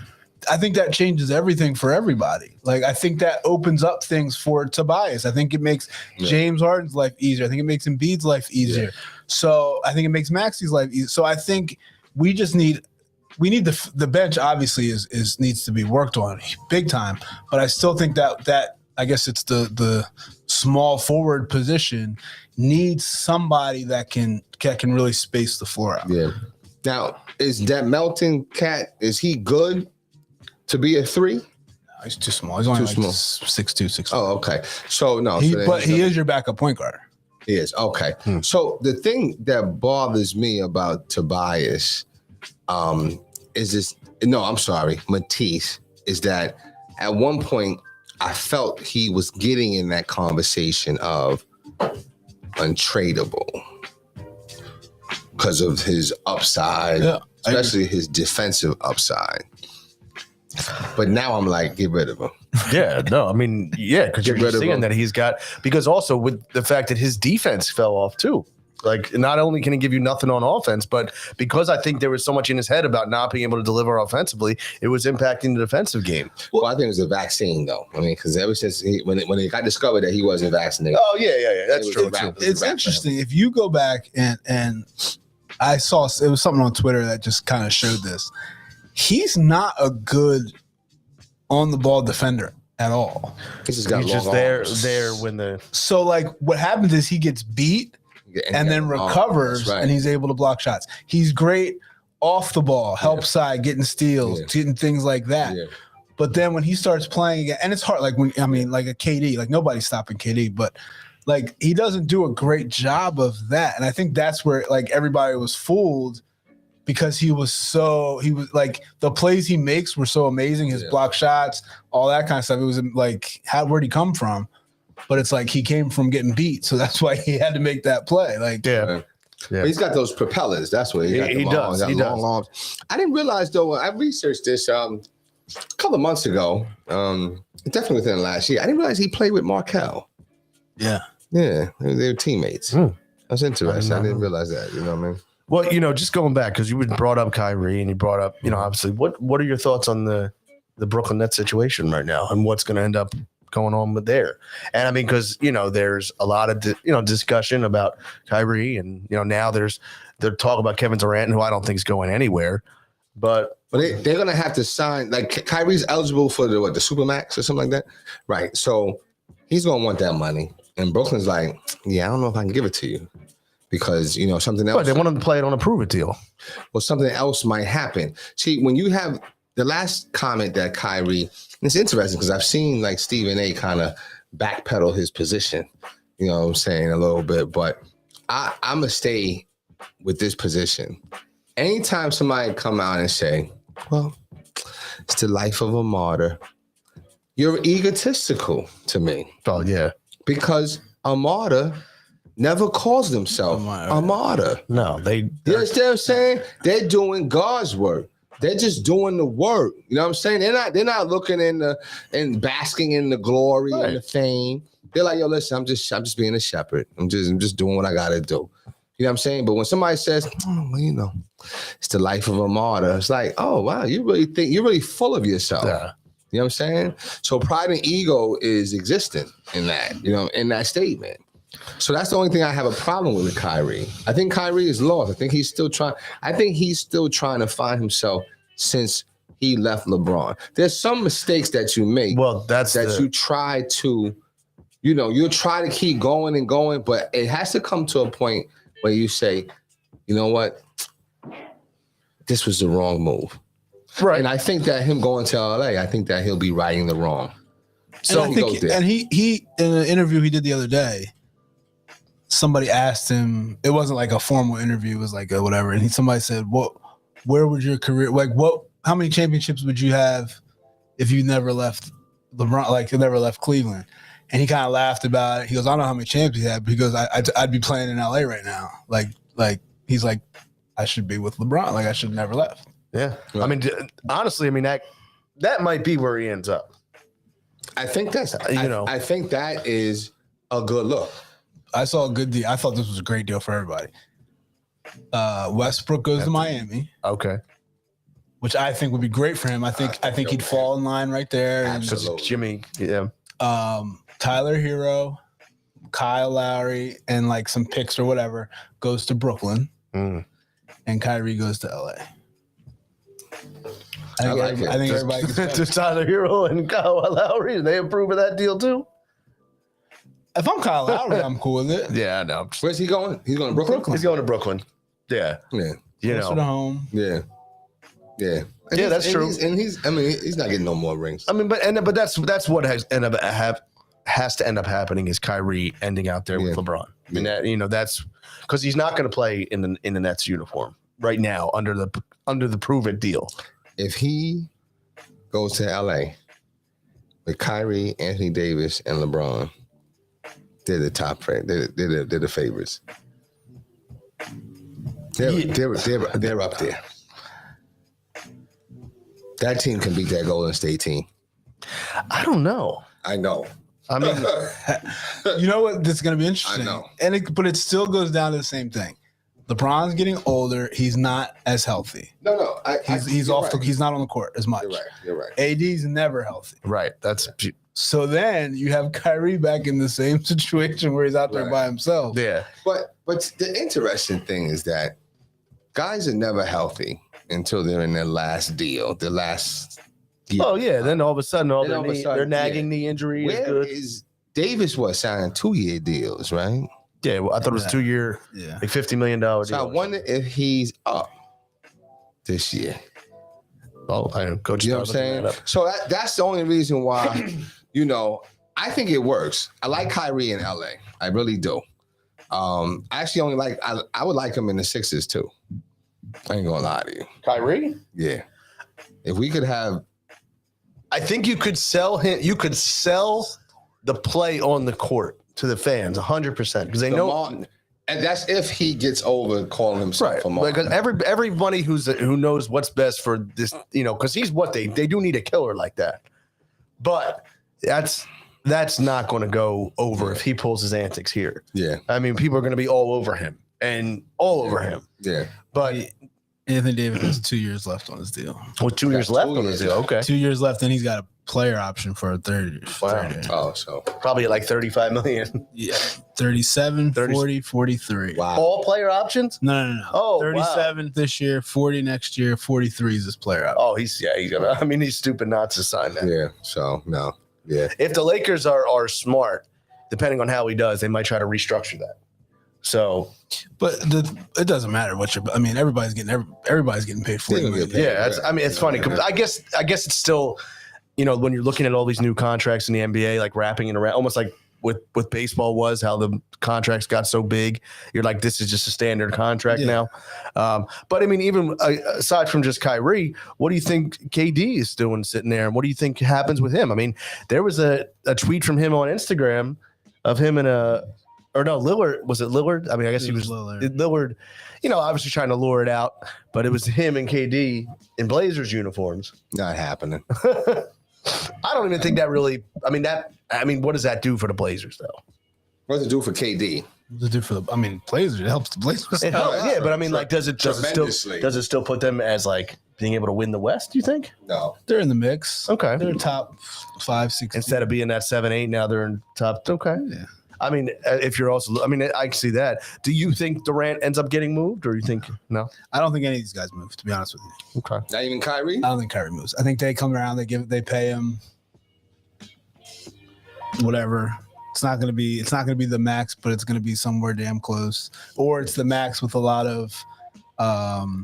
I think that changes everything for everybody. Like, I think that opens up things for Tobias. I think it makes James Harden's life easier. I think it makes Embiid's life easier. Yeah. So I think it makes Maxi's life easier. So I think we need the bench obviously needs to be worked on big time. But I still think that I guess it's the small forward position needs somebody that can really space the floor out. Yeah. Now, is that Melton cat, is he good to be a 3? No, he's too small. He's only small. 6'2", 6'4". Oh, okay. So no, but he is your backup point guard. He is. Okay. So the thing that bothers me about Tobias is this. No, I'm sorry, Matisse, is that at one point I felt he was getting in that conversation of untradeable because of his upside, especially his defensive upside. But now I'm like, get rid of him. Yeah, no, I mean, because you're seeing that he's got, because also with the fact that his defense fell off too. Like, not only can he give you nothing on offense, but because I think there was so much in his head about not being able to deliver offensively, it was impacting the defensive game. Well, I think it was a vaccine, though. I mean, because ever since when it got discovered that he wasn't vaccinated. Oh, yeah. That's true. It's interesting. If you go back and I saw, it was something on Twitter that just kind of showed this. He's not a good on-the-ball defender at all. He's just there when the... So, like, what happens is he gets beat, and then recovers, and he's able to block shots. He's great off the ball, help side, getting steals, getting things like that. Yeah. But then when he starts playing again, and it's hard, like a KD, like nobody's stopping KD, but like he doesn't do a great job of that. And I think that's where like everybody was fooled because he was like the plays he makes were so amazing, his block shots, all that kind of stuff. It was like, where'd he come from? But it's like he came from getting beat, so that's why he had to make that play. Like, Yeah. But he's got those propellers. That's what He does. He does. long arms. I didn't realize though. I researched this a couple of months ago. Definitely within the last year. I didn't realize he played with Markel. yeah. Yeah, they were teammates. That's interesting. I didn't realize that. You know what I mean? Well, just going back because you brought up Kyrie and you brought up, obviously, what are your thoughts on the Brooklyn Nets situation right now and what's going to end up going on with there? And I mean, because there's a lot of discussion about Kyrie, and now there's talk about Kevin Durant, who I don't think is going anywhere. But they're gonna have to sign. Like Kyrie's eligible for the Supermax or something like that, right? So he's gonna want that money, and Brooklyn's like, yeah, I don't know if I can give it to you because something else. But they want him to play it on a prove it deal. Well, something else might happen. See, when you have the last comment that Kyrie, and it's interesting because I've seen like Stephen A kind of backpedal his position, you know what I'm saying, a little bit, but I'm going to stay with this position. Anytime somebody come out and say, well, it's the life of a martyr, you're egotistical to me. Oh, yeah. Because a martyr never calls themselves a martyr. No, You understand what I'm saying? They're doing God's work. They're just doing the work. You know what I'm saying? They're not looking and basking in the glory and the fame. They're like, yo, listen, I'm just being a shepherd. I'm just doing what I gotta do. You know what I'm saying? But when somebody says, oh, well, it's the life of a martyr, it's like, oh wow, you really think you're really full of yourself. Yeah. You know what I'm saying? So pride and ego is existent in that, in that statement. So that's the only thing I have a problem with Kyrie. I think Kyrie is lost. I think he's still trying to find himself since he left LeBron. There's some mistakes that you make. Well, you try to, you'll try to keep going and going, but it has to come to a point where you say, you know what? This was the wrong move. Right. And I think that him going to LA, I think that he'll be righting the wrong. So he in an interview he did the other day, somebody asked him, it wasn't like a formal interview, it was like a whatever. And somebody said, where would your career, how many championships would you have if you never left LeBron, like you never left Cleveland? And he kind of laughed about it. He goes, I don't know how many champs he had because I'd be playing in LA right now. Like he's like, I should be with LeBron. Like I should have never left. Yeah. Right. I mean, honestly, that might be where he ends up. I think that's, I think that is a good look. I saw a good deal. I thought this was a great deal for everybody. Westbrook goes to Miami. Okay. Which I think would be great for him. I think he'd fall in line right there. Absolutely. Jimmy, yeah. Tyler Hero, Kyle Lowry, and like some picks or whatever goes to Brooklyn. And Kyrie goes to LA. I think everybody to Tyler Hero and Kyle Lowry, they approve of that deal too. If I'm Kyle Lowry, I'm cool with it. Yeah, I know. Where's he going? He's going to Brooklyn. He's going to Brooklyn. Yeah. Yeah. Closer to home. Yeah. Yeah. Yeah, that's true. He's not getting no more rings. I mean, but that's what has to end up happening is Kyrie ending out there with LeBron. I mean, that's because he's not going to play in the Nets uniform right now under the prove it deal. If he goes to LA with Kyrie, Anthony Davis, and LeBron, they're the top. They're the favorites. They're up there. That team can beat that Golden State team. I don't know. I know. I mean, you know what? This is going to be interesting. I know. But it still goes down to the same thing. LeBron's getting older. He's not as healthy. No. He's off. He's not on the court as much. You're right. AD's never healthy. Right. So then you have Kyrie back in the same situation where he's out there by himself. Yeah. But the interesting thing is that guys are never healthy until they're in their last deal, their last year. Oh yeah. Then all of a sudden, they're nagging knee injury. Where is Davis? Signing 2-year deals, right? Yeah. Well, I thought it was 2-year, like $50 million deal. So I wonder if he's up this year. Oh, I know. Coach, you know what I'm saying? So that's the only reason why, I think it works. I like Kyrie in LA. I really do. I actually only like I would like him in the Sixers too. I ain't gonna lie to you. Kyrie? Yeah. If we could have, I think you could sell him. You could sell the play on the court to the fans 100% because they know. Martin, and that's if he gets over calling himself Right, a Martin. because everybody who knows what's best for this, because he's what they do need a killer like that, but that's not going to go over if he pulls his antics here. Yeah. I mean, people are going to be all over him and all over him. Yeah. But Anthony Davis has 2 years left on his deal. with 2 years left on his deal, okay, 2 years left, then he's got a player option for a third. Wow. Oh, so probably like 35 million. Yeah, 37, 40, 43. wow. All player options. No. Oh, 37 this year, 40 next year, 43 is his player option. Oh, he's gonna. I mean, he's stupid not to sign that. Yeah. So no. Yeah. If the Lakers are smart, depending on how he does, they might try to restructure that. So But it doesn't matter what you're. I mean, everybody's getting paid $40 million. yeah, it's funny. 'Cause I guess it's still, when you're looking at all these new contracts in the NBA, like wrapping it around, almost like with baseball was how the contracts got so big. You're like, this is just a standard contract now. But I mean, even aside from just Kyrie, what do you think KD is doing sitting there, and what do you think happens with him? I mean, there was a tweet from him on Instagram of him in Lillard. Was it Lillard? I mean, I guess he was Lillard. Obviously trying to lure it out, but it was him and KD in Blazers uniforms. Not happening. I don't even think that really. I mean, what does that do for the Blazers though? What does it do for KD? What's it do for Blazers? It helps the Blazers. It helps, yeah, but I mean, like, does it Tremendously. still put them as like being able to win the West? Do you think? No. They're in the mix. Okay. They're top 5, 6. Instead of being that 7-8, now they're in top. Okay. Yeah. I mean, if you're also, I mean, I can see that. Do you think Durant ends up getting moved, or you think no? I don't think any of these guys move. To be honest with you, Okay. Not even Kyrie? I don't think Kyrie moves. I think they come around. They pay him whatever. It's not gonna be the max, but it's gonna be somewhere damn close. Or it's the max with a lot of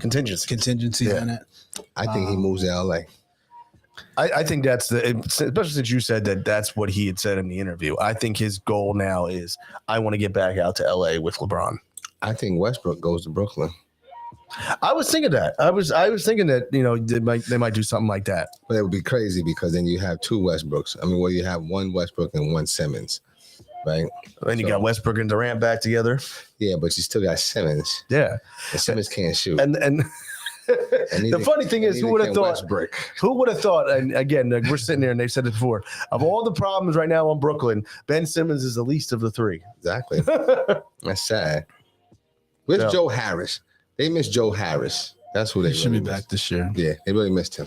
contingency Yeah. in it. I think he moves to LA. I think that's especially since you said that's what he had said in the interview. I think his goal now is I want to get back out to LA with LeBron. I think Westbrook goes to Brooklyn. I was thinking that. I was thinking that they might do something like that. But it would be crazy because then you have two Westbrooks. I mean, you have one Westbrook and one Simmons, right? And you got Westbrook and Durant back together. Yeah, but you still got Simmons. Yeah, And Simmons can't shoot. and neither- the funny thing is, who would have can thought? Westbrook. Who would have thought? And again, we're sitting there, and they've said it before. Of all the problems right now on Brooklyn, Ben Simmons is the least of the three. Exactly. That's sad. Where's Yeah. Joe Harris? They miss Joe Harris. That's who they He should be really back this year. miss. Yeah, they really missed him.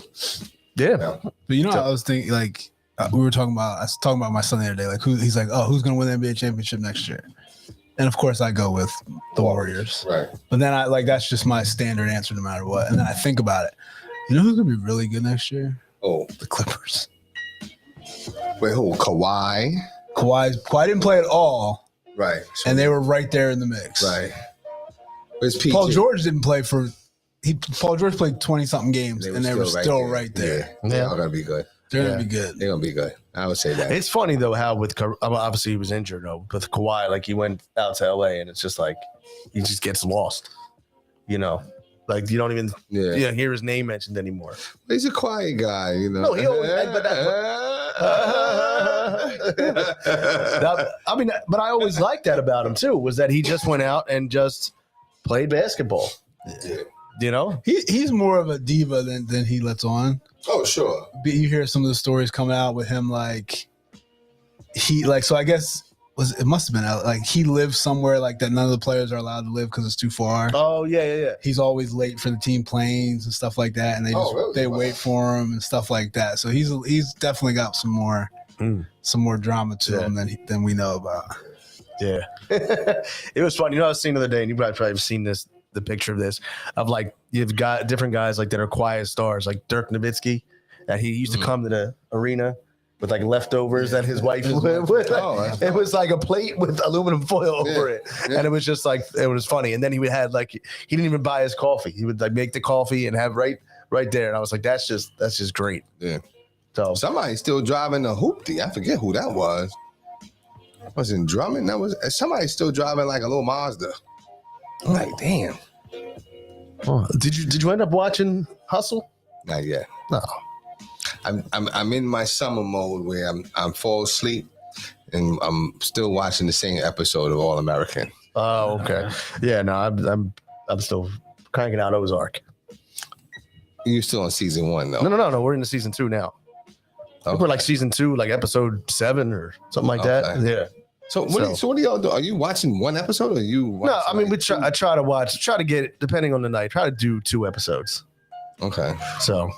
Yeah, But I was thinking like I was talking about my son the other day. Like he's like, oh, who's gonna win the NBA championship next year? And of course, I go with the Warriors. Right. But then that's just my standard answer no matter what. And then I think about it. You know who's gonna be really good next year? Oh, The Clippers. wait, who? Kawhi? Kawhi didn't play at all, Right. So, and they were right there in the mix. right. Where's PG? Paul George didn't play Paul George played 20-something games, and they were still right there. Yeah. They're all gonna be good. They're gonna be good. They're gonna be good. I would say that. it's funny though how obviously he was injured though. With Kawhi, like he went out to LA, and it's just like he just gets lost. Like you don't even hear his name mentioned anymore. He's a quiet guy, No, he always. But I always liked that about him too. Was that he just went out and just played basketball. Yeah. He's more of a diva than he lets on. Oh, sure. But you hear some of the stories coming out with him, like so I guess it must have been like he lives somewhere like that none of the players are allowed to live because it's too far. Oh yeah. He's always late for the team planes and stuff like that, and they wait for him and stuff like that. So he's definitely got some more drama to him than we know about. Yeah. It was fun. I was seeing the other day, and you probably have seen the picture of this, of like you've got different guys like that are quiet stars, like Dirk Nowitzki, that he used to come to the arena with like leftovers that his wife lived with. It was like a plate with aluminum foil over it. Yeah. And it was just like, it was funny. And then he would have like, he didn't even buy his coffee. He would like make the coffee and have right there. And I was like, that's just great. Yeah. So Somebody still driving a hoopty. I forget who that was. Wasn't Drummond? That was somebody still driving like a little Mazda. I'm like, damn. did you end up watching Hustle? Not yet. No. I'm in my summer mode where I'm fall asleep and I'm still watching the same episode of All American. Oh, okay. Yeah, no, I'm still cranking out Ozark. You're still on season 1 though. No. We're in the season 2 now. Okay. We're like season 2, like episode 7 or something like that. Okay. Yeah. So what do y'all do? Are you watching one episode or are you watching, No, I mean like, I try to get, depending on the night, try to do 2 episodes. Okay. So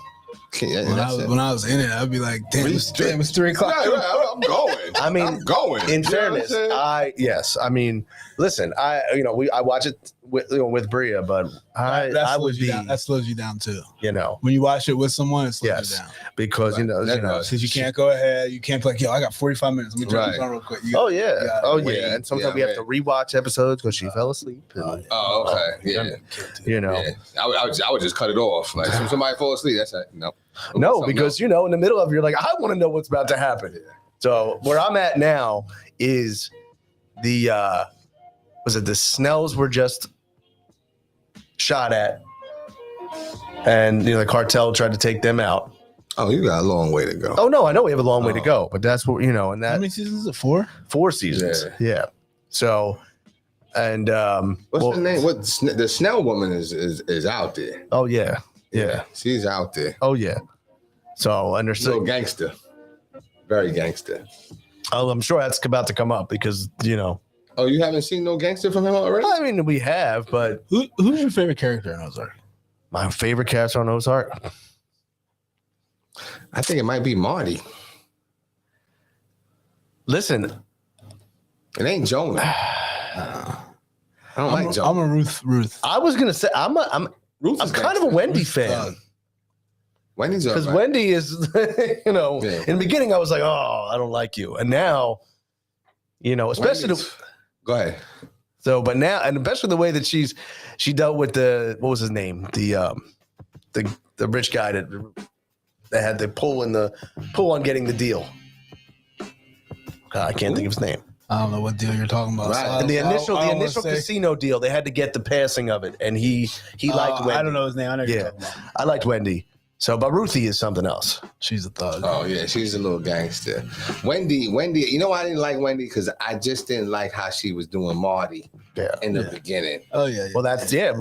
When I was in it, I'd be like, damn, it's 3 o'clock. Right, I'm going. I mean, I'm going. in You know what I'm fairness, saying? I mean, listen, I watch it with Bria, but I would be, that slows you down too. you When you watch it with someone, it slows yes, you down. because That does. Because you can't go ahead. You can't be like, yo, I got 45 minutes. Let me turn this on real quick. Oh yeah, wait. and sometimes we have to rewatch episodes because she fell asleep. And, Oh, okay. Yeah. you know, Yeah. I would just cut it off. Like if somebody fall asleep, that's it. No. no, Something because in the middle of it, you're like, I want to know what's about to happen. So where I'm at now is the the Snells were just shot at, and the cartel tried to take them out. Oh, you got a long way to go. Oh no, I know we have a long way to go, but that's what and How that many seasons is it? 4? 4 seasons. Yeah. So, and What's the name? The Snell woman is out there. oh yeah, yeah, She's out there. oh yeah. So She's a little understood. gangster. Very gangster. Oh, I'm sure that's about to come up because Oh, you haven't seen no gangster from him already? I mean we have, but Who's your favorite character in Ozark? my favorite character on Ozark. I think it might be Marty. Listen, It ain't Jonah. I don't like Jonah. I'm a Ruth. I was gonna say I'm Ruth is kind of a gangster. Wendy fan Wendy's because alright. Wendy is, in the beginning I was like, oh, I don't like you, and now, especially Wendy's- Go ahead. but now, and especially the way that she dealt with what was his name, the rich guy that had the pull on getting the deal. God, I can't think of his name. I don't know what deal you're talking about. Right. So And the I initial don't wanna say- casino deal, they had to get the passing of it, and he liked Wendy. I don't know his name. I know what you're Yeah, talking about. I liked Wendy. So, but Ruthie is something else. She's a thug. Oh yeah, she's a little gangster. Wendy. You know why I didn't like Wendy? Because I just didn't like how she was doing Marty Yeah. in the beginning. Oh yeah. Well, that's yeah.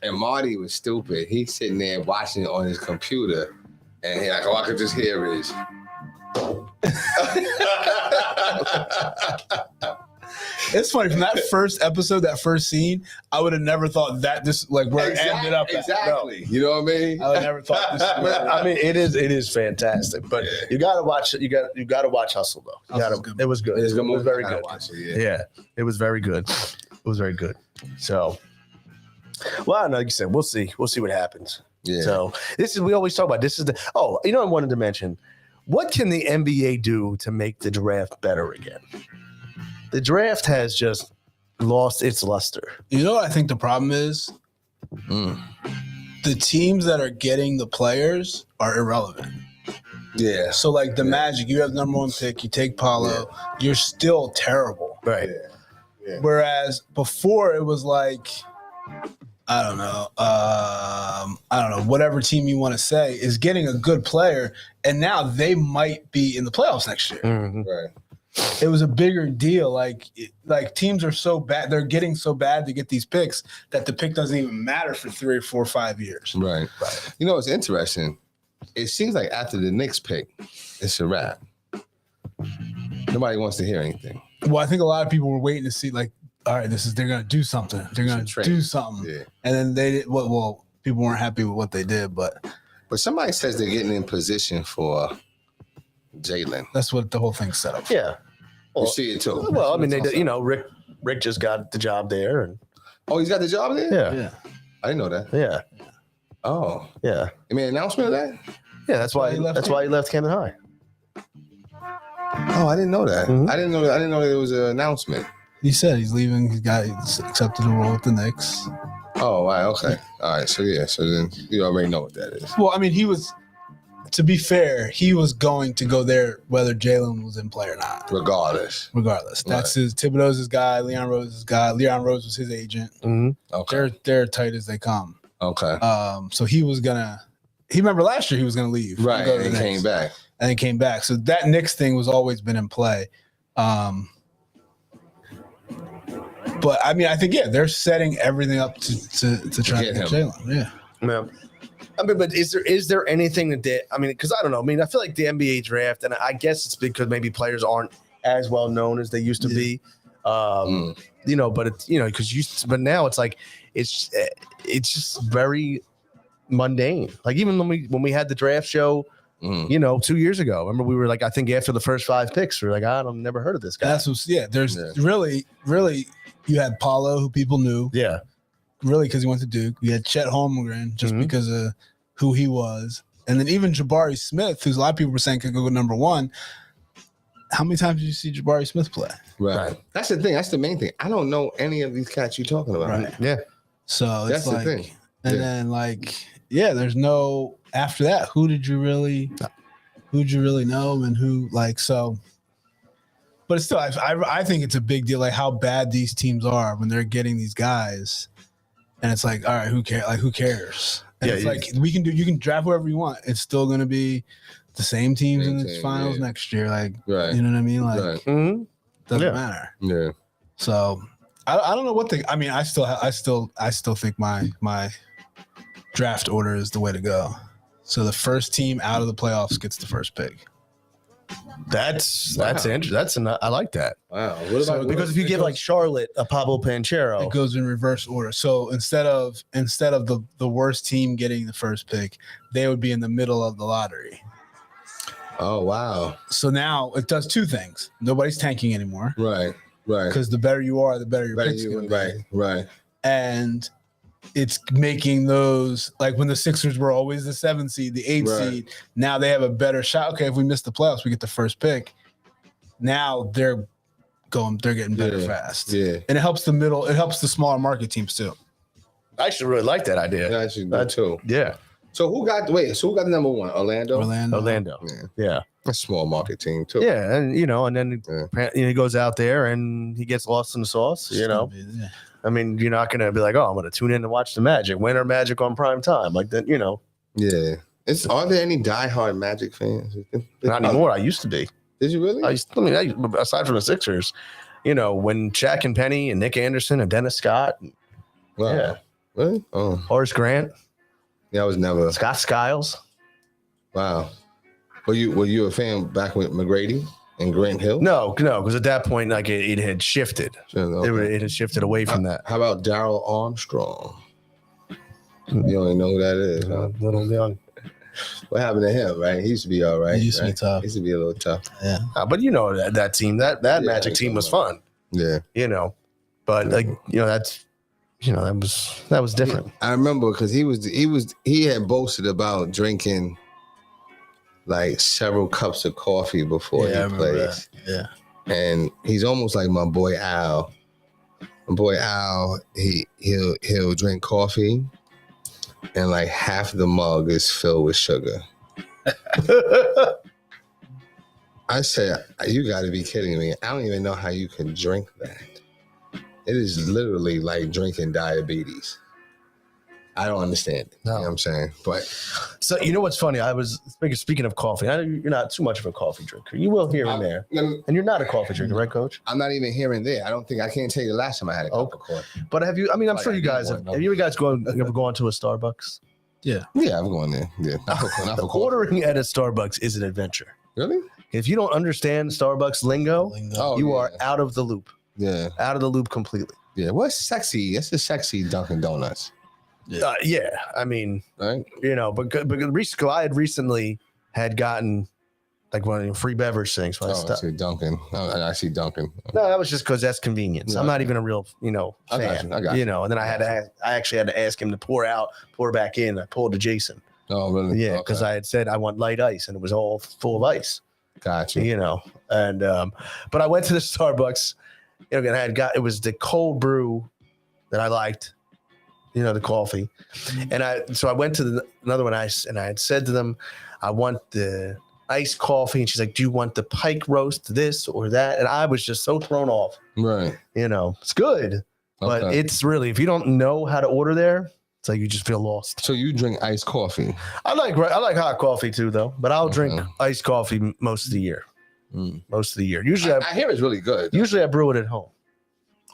And Marty was stupid. He's sitting there watching it on his computer, and he's like, "Oh, I could just hear his." It's funny from that first episode, that first scene. I would have never thought that this where it ended up. At. Exactly. You know what I mean? I would have never thought this. I mean, it is fantastic, but you gotta watch it. You gotta watch Hustle though. Hustle's good. It was good. It's a good It was movie. very I gotta good. watch it, Yeah, it was very good. It was very good. So, well, like you said, we'll see. We'll see what happens. Yeah. So we always talk about this is I wanted to mention, what can the NBA do to make the draft better again? The draft has just lost its luster. You know what I think the problem is? The teams that are getting the players are irrelevant. Yeah. So like the Magic, you have number 1 pick, you take Paulo, you're still terrible. Right. Yeah. Whereas before it was like, I don't know, whatever team you want to say is getting a good player, and now they might be in the playoffs next year. Mhm. Right. It was a bigger deal. Like teams are so bad, they're getting so bad to get these picks that the pick doesn't even matter for 3 or 4 or 5 years. Right. You know what's interesting? It seems like after the Knicks pick, it's a wrap. Nobody wants to hear anything. Well, I think a lot of people were waiting to see, like, all right, they're going to do something. They're going to Trade. do something. Yeah. And then they did. Well, people weren't happy with what they did, but But somebody says they're getting in position for Jalen. that's what the whole thing's set up. Yeah. You see it too. Well, I mean, Rick just got the job there, and Oh, he's got the job there? Yeah. I didn't know that. yeah. Oh. Yeah. You made an announcement of that? Yeah, that's why he left that's why he left Camden High. Oh, I didn't know that. Mhm. I didn't know there was an announcement. He said he's leaving. He's accepted a role with the Knicks. Oh, right, okay. All right. So then you already know what that is. Well, I mean, he was to be fair, he was going to go there whether Jalen was in play or not. Regardless. That's his Thibodeau's his guy, Leon Rose's guy. Leon Rose was his agent. Okay. They're tight as they come. Okay. So he was gonna. He remember last year he was gonna leave. Right. Go to And the he Knicks. came back. And then came back. So that Knicks thing was always been in play. But I mean, I think they're setting everything up to try to get get him. Jalen. Yeah. Yeah. I mean, but is there anything that I mean, because I don't know. I mean, I feel like the NBA draft, and I guess it's because maybe players aren't as well known as they used to be. You know, but it's but now it's like it's just very mundane. Like even when we had the draft show, 2 years ago, remember we were like, I think after the first 5 picks, we were like, I've never heard of this guy. That's what's There's really you had Paulo, who people knew. Yeah. Really, because he went to Duke. We had Chet Holmgren just because of who he was. And then even Jabari Smith, who's a lot of people were saying could go number 1. How many times did you see Jabari Smith play? Right. That's the thing. That's the main thing. I don't know any of these cats you're talking about. Right. Yeah. So That's it's the thing. And then there's no after that. Who did you really know and who so? But it's still, I think it's a big deal, like how bad these teams are when they're getting these guys, and it's like, all right, who cares? Like who cares? And it's like you can draft whoever you want. It's still going to be the same teams in the finals next year. Like, Right. you know what I mean? Like, doesn't matter. Yeah. So I don't know what I mean, I still think my draft order is the way to go. So the first team out of the playoffs gets the first pick. That's interesting. I like that. Wow. What about Because if you give like Charlotte a Pablo Panchero, It goes in reverse order. So instead of the worst team getting the first pick, they would be in the middle of the lottery. Oh wow. So now it does 2 things. Nobody's tanking anymore. Right. Because the better you are, the better your pick's going to be. Right. And it's making those, like when the Sixers were always the 7th seed, the 8th seed, now they have a better shot. Okay, if we miss the playoffs, we get the first pick. Now they're getting better fast. Yeah. And it helps the smaller market teams too. I actually really like that idea. Yeah, actually do too. Yeah. So who got the number 1? Orlando. Orlando. Yeah. A small market team too. Yeah, and and then he goes out there and he gets lost in the sauce. I mean, you're not gonna be like, oh, I'm gonna tune in and watch the Magic. When are Magic on prime time? Like that, Yeah. Are there any diehard Magic fans? Not anymore. I used to be. Did you really? Aside from the Sixers, when Shaq and Penny and Nick Anderson and Dennis Scott, Wow. yeah, Really? Oh. Horace Grant, Yeah, I was never. Scott Skiles. Wow. Were you a fan back with McGrady and Grant Hill? No, because at that point, like it had shifted. Okay. It had shifted away from that. How about Darryl Armstrong? You don't even know who that is, huh? Little young. What happened to him, right? He used to be all right. He used to be right? tough. He used to be a little tough. Yeah. But that team, that Magic team was fun. Yeah. But that was different. I remember because he had boasted about drinking like several cups of coffee before he plays. Yeah. And he's almost like my boy Al. My boy Al, he'll drink coffee and like half the mug is filled with sugar. I said, you got to be kidding me. I don't even know how you can drink that. It is literally like drinking diabetes. I don't understand it. No. You know what I'm saying? But So you know what's funny? I was speaking of coffee. I know you're not too much of a coffee drinker. You will here and there, and you're not a coffee drinker, right, Coach? I'm not even here and there. I can't tell you the last time I had a cup of coffee. But have you? I mean, I'm sure you guys have. Have you guys ever gone to a Starbucks? Yeah. Yeah, I'm going there. Yeah, not for coffee. Ordering at a Starbucks is an adventure. Really? If you don't understand Starbucks lingo, Oh, you yeah. are out of the loop. Yeah, Out of the loop completely. yeah. What's sexy? That's the sexy Dunkin' Donuts, Yeah. I mean, right? but I had recently had gotten like one of the free beverage things. I see Dunkin'. I see Dunkin'. No, that was just because that's convenience. I'm not even a real, I got fan. you, I got you. And then I actually had to ask him to pour back in. I pulled to Jason. Oh, really? Yeah, because I had said I want light ice, and it was all full of ice. got you. And but I went to the Starbucks. And it was the cold brew that I liked, the coffee. And I went to another one, and I had said to them, I want the iced coffee. And she's like, do you want the pike roast, this or that? And I was just so thrown off. Right. It's good, but it's really, if you don't know how to order there, it's like you just feel lost. So you drink iced coffee? I like hot coffee too, though, but I'll drink iced coffee most of the year. Most of the year. Usually I hear it's really good. Usually I brew it at home.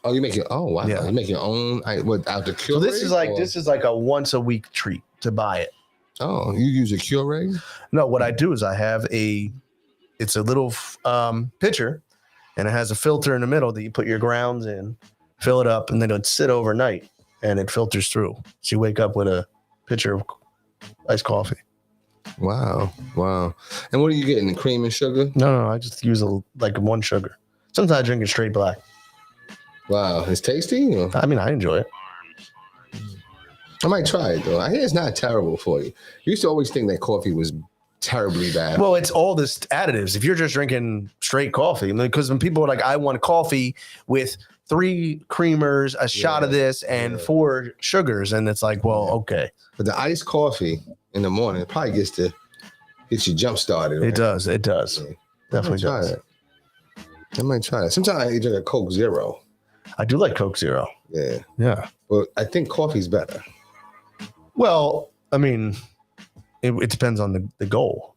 Oh, you make it? Oh, wow. Yeah. You make your own without the Keurig? So this is like a once a week treat to buy it. Oh, you use a Keurig? No, what I do is I have it's a little pitcher, and it has a filter in the middle that you put your grounds in, fill it up, and then it'll sit overnight, and it filters through. So you wake up with a pitcher of iced coffee. Wow. And what are you getting? The cream and sugar? No, I just use one sugar. Sometimes I drink it straight black. Wow, it's tasty? Or? I mean, I enjoy it. I might try it though. I hear it's not terrible for you. You used to always think that coffee was terribly bad. Well, it's all this additives. If you're just drinking straight coffee, because when people are like, I want coffee with 3 creamers, a shot of this, and 4 sugars, and it's like, well, okay. But the iced coffee in the morning it probably gets you jump started. Right? It does. Yeah. Definitely does. I might try it. Sometimes I drink a Coke Zero. I do like Coke Zero. Yeah. Yeah. Well, I think coffee's better. Well, I mean, it depends on the goal.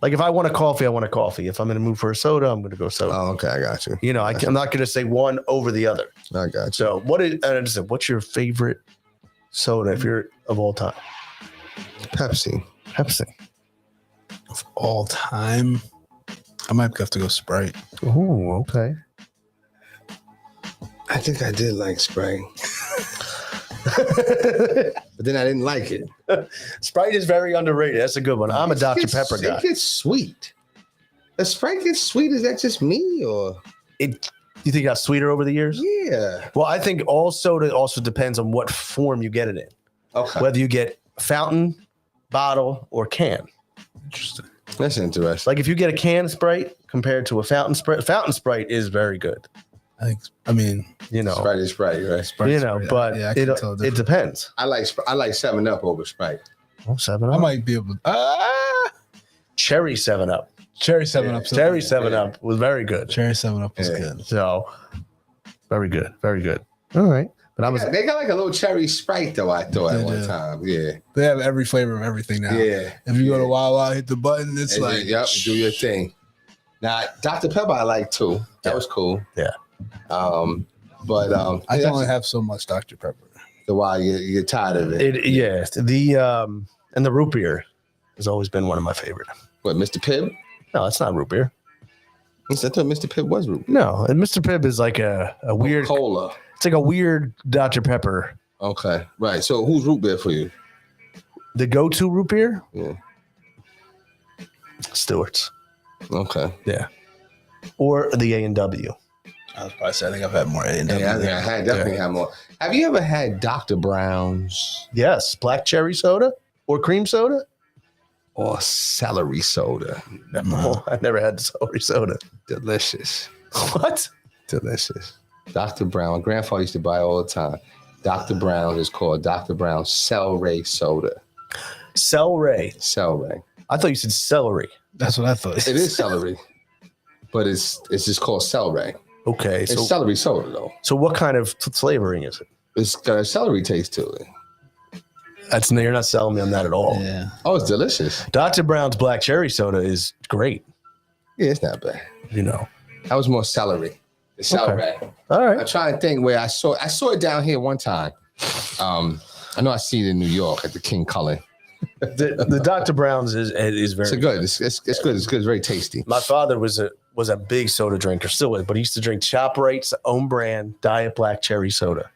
Like if I want a coffee, I want a coffee. If I'm in a mood for a soda, I'm going to go soda. Oh, okay. I got you. I'm not going to say one over the other. I got you. So what's your favorite soda if you're of all time? Pepsi. Of all time, I might have to go Sprite. Oh, okay. I think I did like Sprite. But then I didn't like it. Sprite is very underrated. That's a good one. I'm a Dr. Pepper guy. It gets sweet. Does Sprite get sweet? Is that just me or? You think it got sweeter over the years? Yeah. Well, I think all soda also depends on what form you get it in. Okay. Whether you get fountain, bottle, or can. Interesting. That's interesting. Like if you get a can Sprite compared to a fountain Sprite is very good. I mean, Sprite is Sprite, right? Sprite, but yeah, it depends. I like 7-Up over Sprite. Oh, 7-Up. I might be able to. Cherry 7-Up. Cherry 7-Up. Cherry 7-Up was very good. Cherry 7-Up was good. So, very good. Very good. All right. But they got like a little cherry Sprite though, I thought at one time. Yeah. They have every flavor of everything now. Yeah. If you go to Wawa, hit the button, it's and like. Yep, do your thing. Now, Dr. Pepper I like too. That was cool. Yeah. But I can only have so much Dr. Pepper. The why you get tired of it. And the root beer has always been one of my favorite. What, Mr. Pibb? No, it's not root beer. I thought Mr. Pibb was root beer. No, and Mr. Pibb is like a weird cola. It's like a weird Dr. Pepper. Okay, right. So who's root beer for you? The go-to root beer? Yeah. Stewart's. Okay. Yeah. Or the A&W. I was probably saying I think I've had more A&W. Yeah, I definitely had more. Have you ever had Dr. Brown's? Yes. Black cherry soda or cream soda? Or celery soda? No, I never had celery soda. Delicious. What? Delicious. Dr. Brown. My grandfather used to buy all the time. Dr. Brown is called Dr. Brown's Celery soda. Celery. Celery. I thought you said celery. That's what I thought. It is celery, but it's just called celery. Okay. It's celery soda though. So what kind of flavoring is it? It's got a celery taste to it. You're not selling me on that at all. Yeah. Oh, it's delicious. Dr. Brown's black cherry soda is great. Yeah, it's not bad. That was more celery. The celery. Okay. All right. I'm trying to think where I saw it down here one time. I know I see it in New York at the King Cullen. The Dr. Brown's is very good. It's good. It's good. It's very tasty. My father was a big soda drinker, still is, but he used to drink ShopRite's own brand Diet Black Cherry Soda.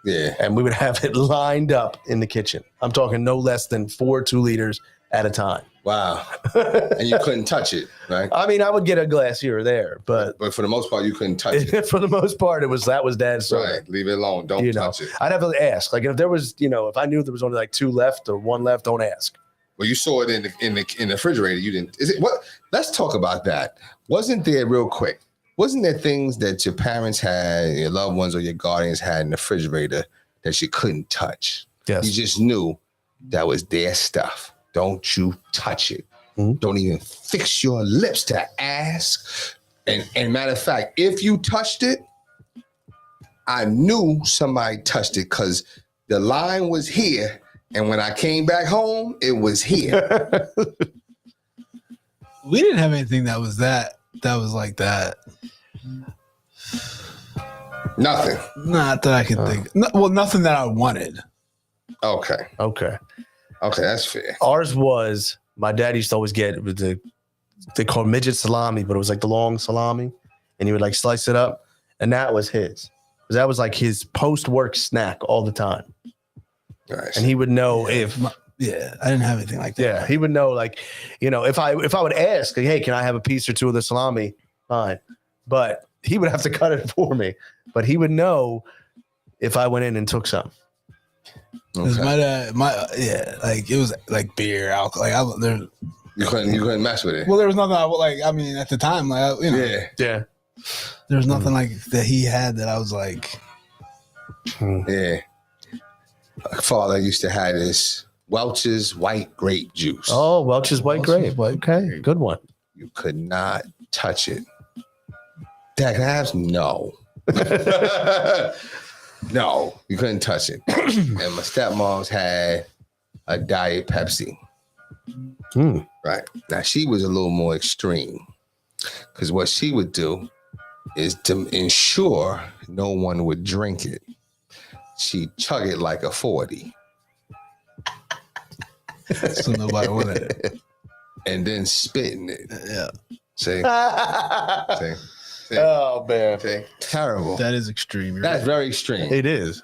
Yeah. And we would have it lined up in the kitchen. I'm talking no less than 4 2-liters at a time. Wow. And you couldn't touch it, right? I mean, I would get a glass here or there, but for the most part, you couldn't touch it. For the most part, that was Dad's soda. Right. Leave it alone. Don't touch it. I'd have to ask. Like if there was, if I knew there was only like 2 left or 1 left, don't ask. Well, you saw it in the refrigerator. You didn't. Is it what? Let's talk about that. Wasn't there real quick? Wasn't there things that your parents had, your loved ones or your guardians had in the refrigerator that you couldn't touch. Yes. You just knew that was their stuff. Don't you touch it. Mhm. Don't even fix your lips to ask. And matter of fact, if you touched it, I knew somebody touched it because the line was here. And when I came back home, it was here. We didn't have anything that was like that. Nothing. Not that I can think. No, well, nothing that I wanted. Okay. Okay. Okay, that's fair. Ours was my dad used to always get with they called midget salami, but it was like the long salami, and he would like slice it up, and that was his. That was like his post-work snack all the time, Nice. and he would know if Yeah, I didn't have anything like that. yeah, he would know like if I would ask like, hey, can I have a piece or two of the salami? Fine, but he would have to cut it for me. But he would know if I went in and took some. Because Okay. like it was like beer, alcohol. You couldn't mess with it. Well, there was nothing I would like. I mean, at the time, like Yeah. Yeah. there was nothing like that he had that I was like. Yeah. My father used to have this Welch's white grape juice. Oh, Welch's white Welch's grape. Okay, good one. You could not touch it. Dad, can I have some? No. No, you couldn't touch it. And my stepmom's had a Diet Pepsi. Hmm. Right. Now she was a little more extreme. Because what she would do is to ensure no one would drink it, she'd chug it like a 40. So nobody wanted it. And then spit in it. Yeah, See? See? See? Oh man, See? Terrible. that is extreme. You're That's right. very extreme. it is.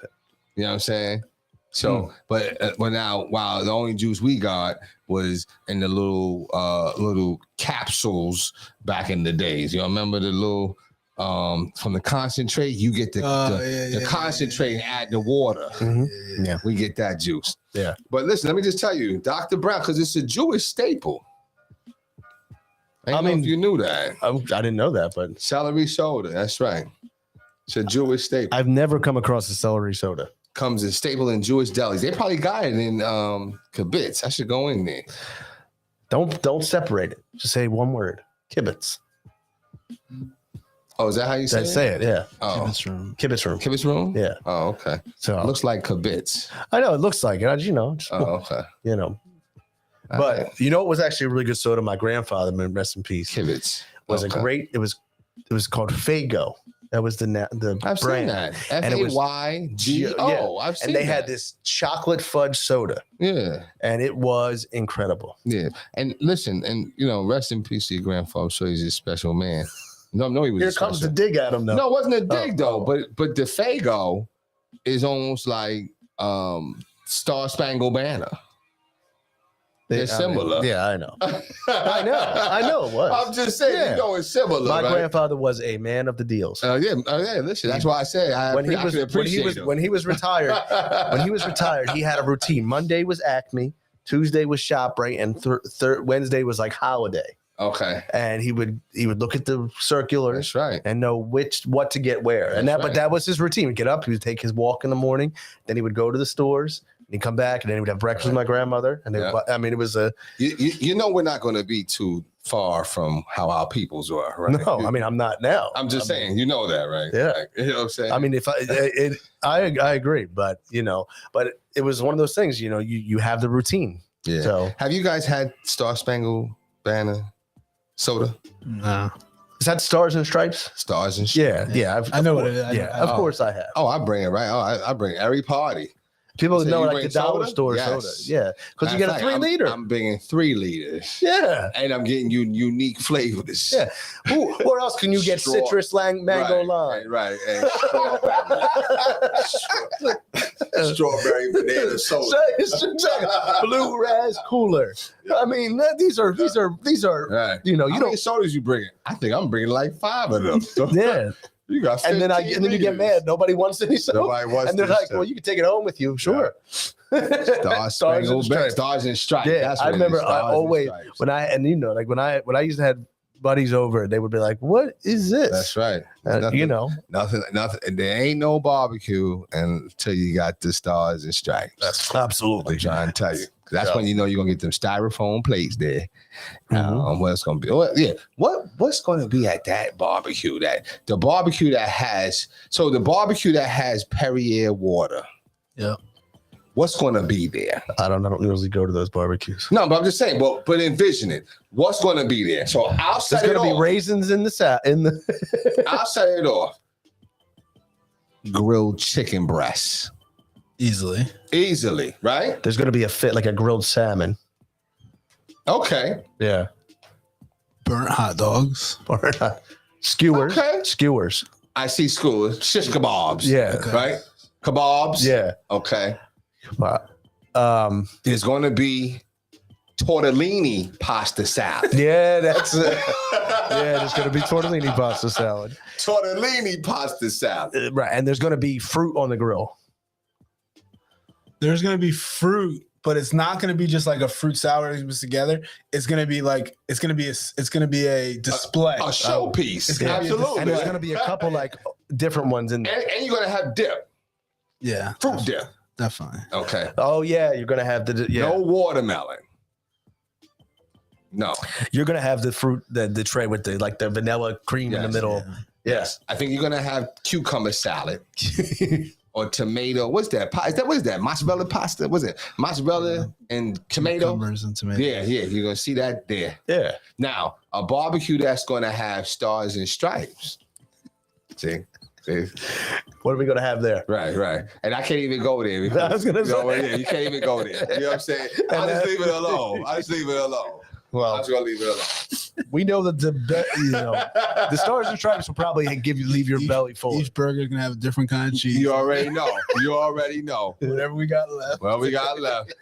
You know what I'm saying? So, but now, wow, the only juice we got was in the little capsules back in the days. You remember the little from the concentrate? You get the concentrate and add the water. Mhm. Yeah. We get that juice. Yeah. But listen, let me just tell you, Dr. Brown, because it's a Jewish staple. I I mean, mean- if you knew that. I didn't know that, but Celery soda, that's right. It's a Jewish staple. I've never come across a celery soda. Comes as staple in Jewish delis. They probably got it in kibbutz. I should go in there. Don't separate it. Just say one word. Kibbutz. Oh, is that how you say Say it. Yeah. Oh, Kibbutz room. Kibbutz room. kibbutz room? Yeah. Oh, okay. So Looks like kibbutz. I know it looks like it. Just, Oh, okay. But Alright. you know, it was actually a really good soda. My grandfather, may rest in peace, Kibbutz was Okay. a great. It was called Fago. That was the I've seen brand. that. And it was- FAYGO. I've seen And they that. had this chocolate fudge soda, Yeah. and it was incredible. Yeah. And listen, and rest in peace to your grandfather. I'm sure he's a special man. No, he was Here comes the special. dig at him, though. No, it wasn't a dig though, oh. but the Fago is almost like Star Spangled Banner. They're similar. Yeah, I know. I know it was. I'm just saying, Yeah. it's similar. My right? grandfather was a man of the deals. Yeah. Listen, that's why I say I when he I was can when appreciate he was him. when he was retired, he had a routine. Monday was Acme, Tuesday was ShopRite, and Wednesday was like Holiday. Okay, And he would look at the circulars that's right. and know what to get where. And That's but right. that was his routine. He'd get up, he would take his walk in the morning, then he would go to the stores, and he'd come back, and then he would have breakfast with my grandmother. And Yeah. I mean, it was a You know we're not going to be too far from how our peoples were, right? no. I mean, I'm not now. I'm just saying, you know that, right? Yeah. Like, you know what I'm saying? I mean, I agree, but but it was one of those things. You have the routine. yeah. So Have you guys had Star Spangled Banner soda? No, is that Stars and Stripes? Stars and shit? Yeah. I know what course. it is. Yeah, of course I have. Oh, I bring it right. Oh, I bring every party. People So know you like bring the dollar soda? store Yes. soda. Yeah, because you Matter get of a fact, 3 liter. I'm bringing 3 liters. Yeah. And I'm getting you unique flavors. Yeah. Where else can you get Straw- citrus, mango, lime? Right. And strawberry banana soda. Blue ras cooler. I mean, these are Right. you How many many sodas you bringing? I think I'm bringing like 5 of them. So yeah. you got 15 And then you get liters. mad. Nobody wants any soda. Nobody wants And they're this like, stuff. well, you can take it home with you. Sure. Stars and Stripes. Stars and Stripes. Yeah, That's I what it is, remember Stars I and always Stripes. when I used to have buddies over, they would be like, "What is this?" That's right. You know, Nothing. There ain't no barbecue until you got the stars and stripes. that's absolutely. I'm trying to tell you. That's Yeah. when you know you're gonna get them styrofoam plates there. Mhm. What's gonna be? What's gonna be at that barbecue? The barbecue that has Perrier water. Yeah. What's gonna be there? I don't usually go to those barbecues. No, but I'm just saying. But envision it. What's gonna be there? So I'll There's set it gonna be off. raisins in the I'll set it off. Grilled chicken breasts. Easily. Right? There's gonna be a grilled salmon. Okay. Yeah. Burnt hot dogs. Or skewers. Okay. Skewers. I see skewers. Shish kebabs. Yeah. Okay. Right? Kebabs. Yeah. Okay. Um, There's going to be tortellini pasta salad. yeah, that's it. Yeah, there's gonna be tortellini pasta salad. Tortellini pasta salad. Right. And there's gonna be fruit on the grill. There's gonna be fruit, but it's not gonna be just like a fruit salad mixed together. It's gonna be a display. A showpiece. It's gonna be a- Absolutely. And there's gonna be a couple different ones in there. And you're going to have dip. Yeah, Fruit dip. definitely. Okay. Oh yeah, you're gonna have No watermelon. No. You're gonna have the fruit, the tray with the vanilla cream in the Yes. middle. Yes. I think you're going to have cucumber salad. Or tomato. What's that? What is that? Mozzarella pasta? What's it? Mozzarella and tomato? Cucumbers and tomatoes. Yeah. You're going to see that there. Yeah. Now, a barbecue that's going to have stars and stripes. See? What are we gonna have there? Right. And I can't even go there. Because, I was gonna say. you can't even go there. You know what I'm saying? I'll just leave it alone. Well, I'm just going to leave it alone. we know that the stars and stripes will probably leave your belly full. Each burger's gonna have a different kind of cheese. You already know. Whatever we got left. Well, we got left.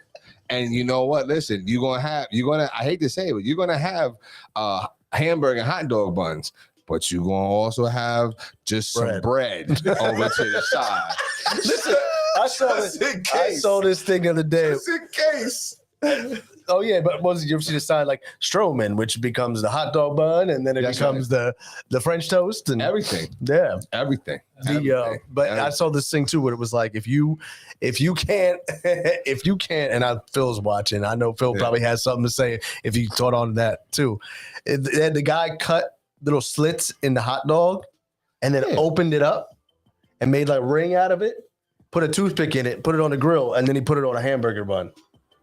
And you know what? Listen, I hate to say it, but you're gonna have hamburger and hot dog buns, but you're gonna also have just some bread over to the side. Listen, I saw this thing the other day. Just in case. Oh yeah, but you ever see the sign like Stroman, which becomes the hot dog bun, and then it That's becomes the French toast and Everything. yeah. Everything. But I saw this thing too where it was like if you can't and Phil's watching. I know Phil probably has something to say if he thought on that too. The guy cut little slits in the hot dog and then opened it up and made like ring out of it, put a toothpick in it, put it on the grill, and then he put it on a hamburger bun.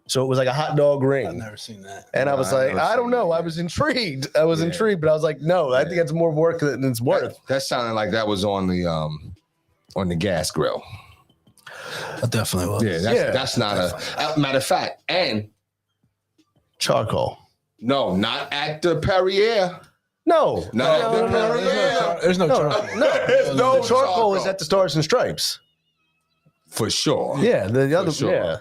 So it was like a hot dog ring. I've never seen that. And I was like, I don't know. I was intrigued. But I was like, no, I think that's more work than it's worth. That sounded like that was on the gas grill. That definitely was. Yeah, that's not a matter of fact. And Charcoal. no, not at the Perrier. No. Not at the Perrier. There's no charcoal. There's no The charcoal is at the Stars and Stripes. For sure. Yeah, the other sure. yeah.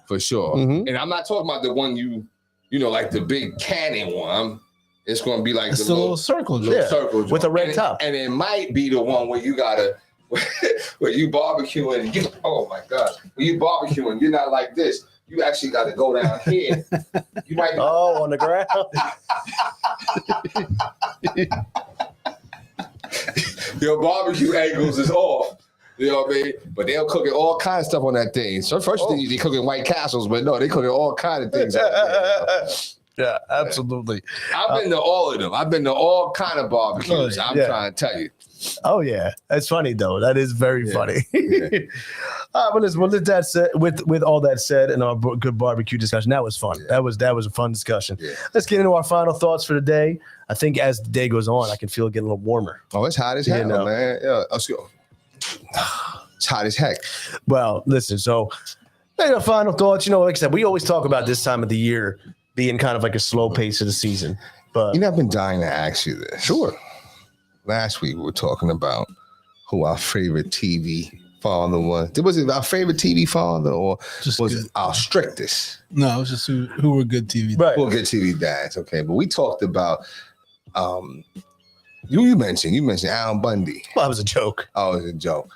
For sure. Mhm. And I'm not talking about the one you know, like the big cannon one. It's going to be like It's the the little circle. Yeah. circle with a joint. red And top. And it might be the one where you gotta, where you barbecuing. Oh my God! When you barbecuing, you're not like this. You actually got to go down here. You might. Oh, on the ground. Your barbecue angles is off. You know what I mean? But they'll cook it all kinds of stuff on that thing. So first thing they cooking White Castles, but no, they cooking all kinds of things. Out there. Yeah, absolutely. I've been to all of them. I've been to all kind of barbecues. I'm trying to tell you. Oh yeah, that's funny though. That is very funny. Yeah. But listen, with that said, with all that said, and our good barbecue discussion, that was fun. Yeah. That was a fun discussion. Yeah. Let's get into our final thoughts for the day. I think as the day goes on, I can feel it getting a little warmer. Oh, it's hot as hell, man. Yeah, let's go. It's hot as heck. Well, listen, so final thoughts. Like I said, we always talk about this time of the year being kind of like a slow pace of the season. But I've been dying to ask you this. Sure. Last week we were talking about who our favorite TV father was. Was it our favorite TV father or Just was good. it our strictest? No, it was just who were good TV. right. We'll get TV dads, okay. But we talked about you mentioned Alan Bundy. Well, that was a joke. Oh, it was a joke.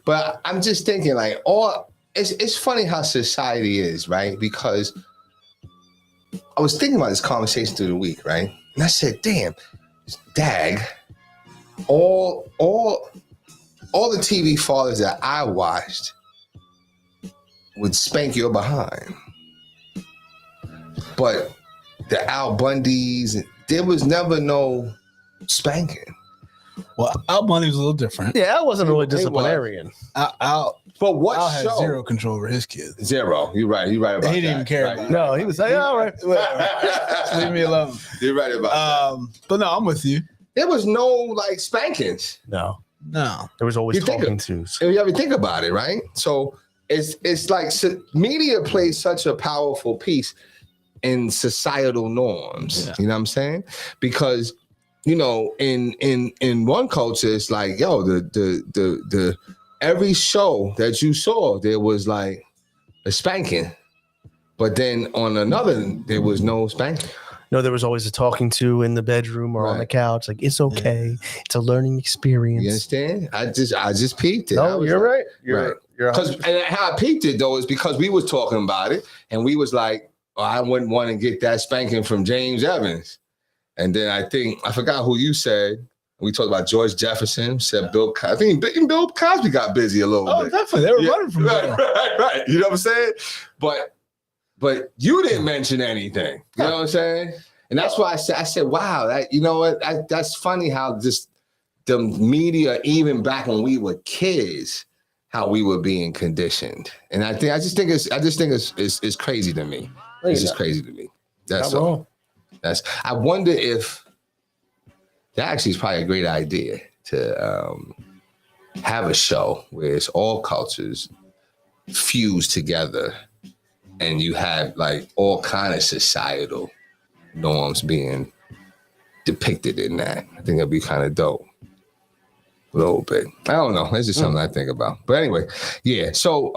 But I'm just thinking, like, it's funny how society is, right? Because I was thinking about this conversation through the week, right? And I said, damn, dag, all the TV fathers that I watched would spank your behind. But the Al Bundys, there was never no spanking. Well, Al Bundy was a little different. Yeah, I wasn't really It was. disciplinarian. Al But what had show? zero control over his kids. Zero. You're right. You're right about He that. didn't even care Right. about No, he was like, all right. Whatever. Just leave me alone. You're right about that. But no, I'm with you. There was no like spankings. No, No. there was always You think talking of- tos. If you ever think about it, right? So it's like media plays such a powerful piece in societal norms. Yeah. You know what I'm saying? Because you know, in one culture, it's like, yo, the every show that you saw, there was like a spanking, but then on another, there was no spanking. No, there was always a talking to in the bedroom or on Right. the couch. Like, it's okay. It's a learning experience. You understand? I just peeped it. No, you're right. You're Right. You're Because and how I peeped it though is because we was talking about it, and we was like, oh, I wouldn't want to get that spanking from James Evans. And then I forgot who you said. We talked about George Jefferson. Said Bill. I think Bill Cosby got busy a little Oh, bit. definitely. They were Yeah, running from right, jail. right. You know what I'm saying? But you didn't mention anything. You know what I'm saying? And that's why I said, wow, you know what? That's funny how just the media, even back when we were kids, how we were being conditioned. And I just think it's crazy to me. It's just crazy to me. That's Not all. wrong. I wonder if that actually is probably a great idea to have a show where it's all cultures fused together, and you have like all kind of societal norms being depicted in that. I think that'd be kind of dope. A little bit. I don't know. That's just something I think about. But anyway, yeah. So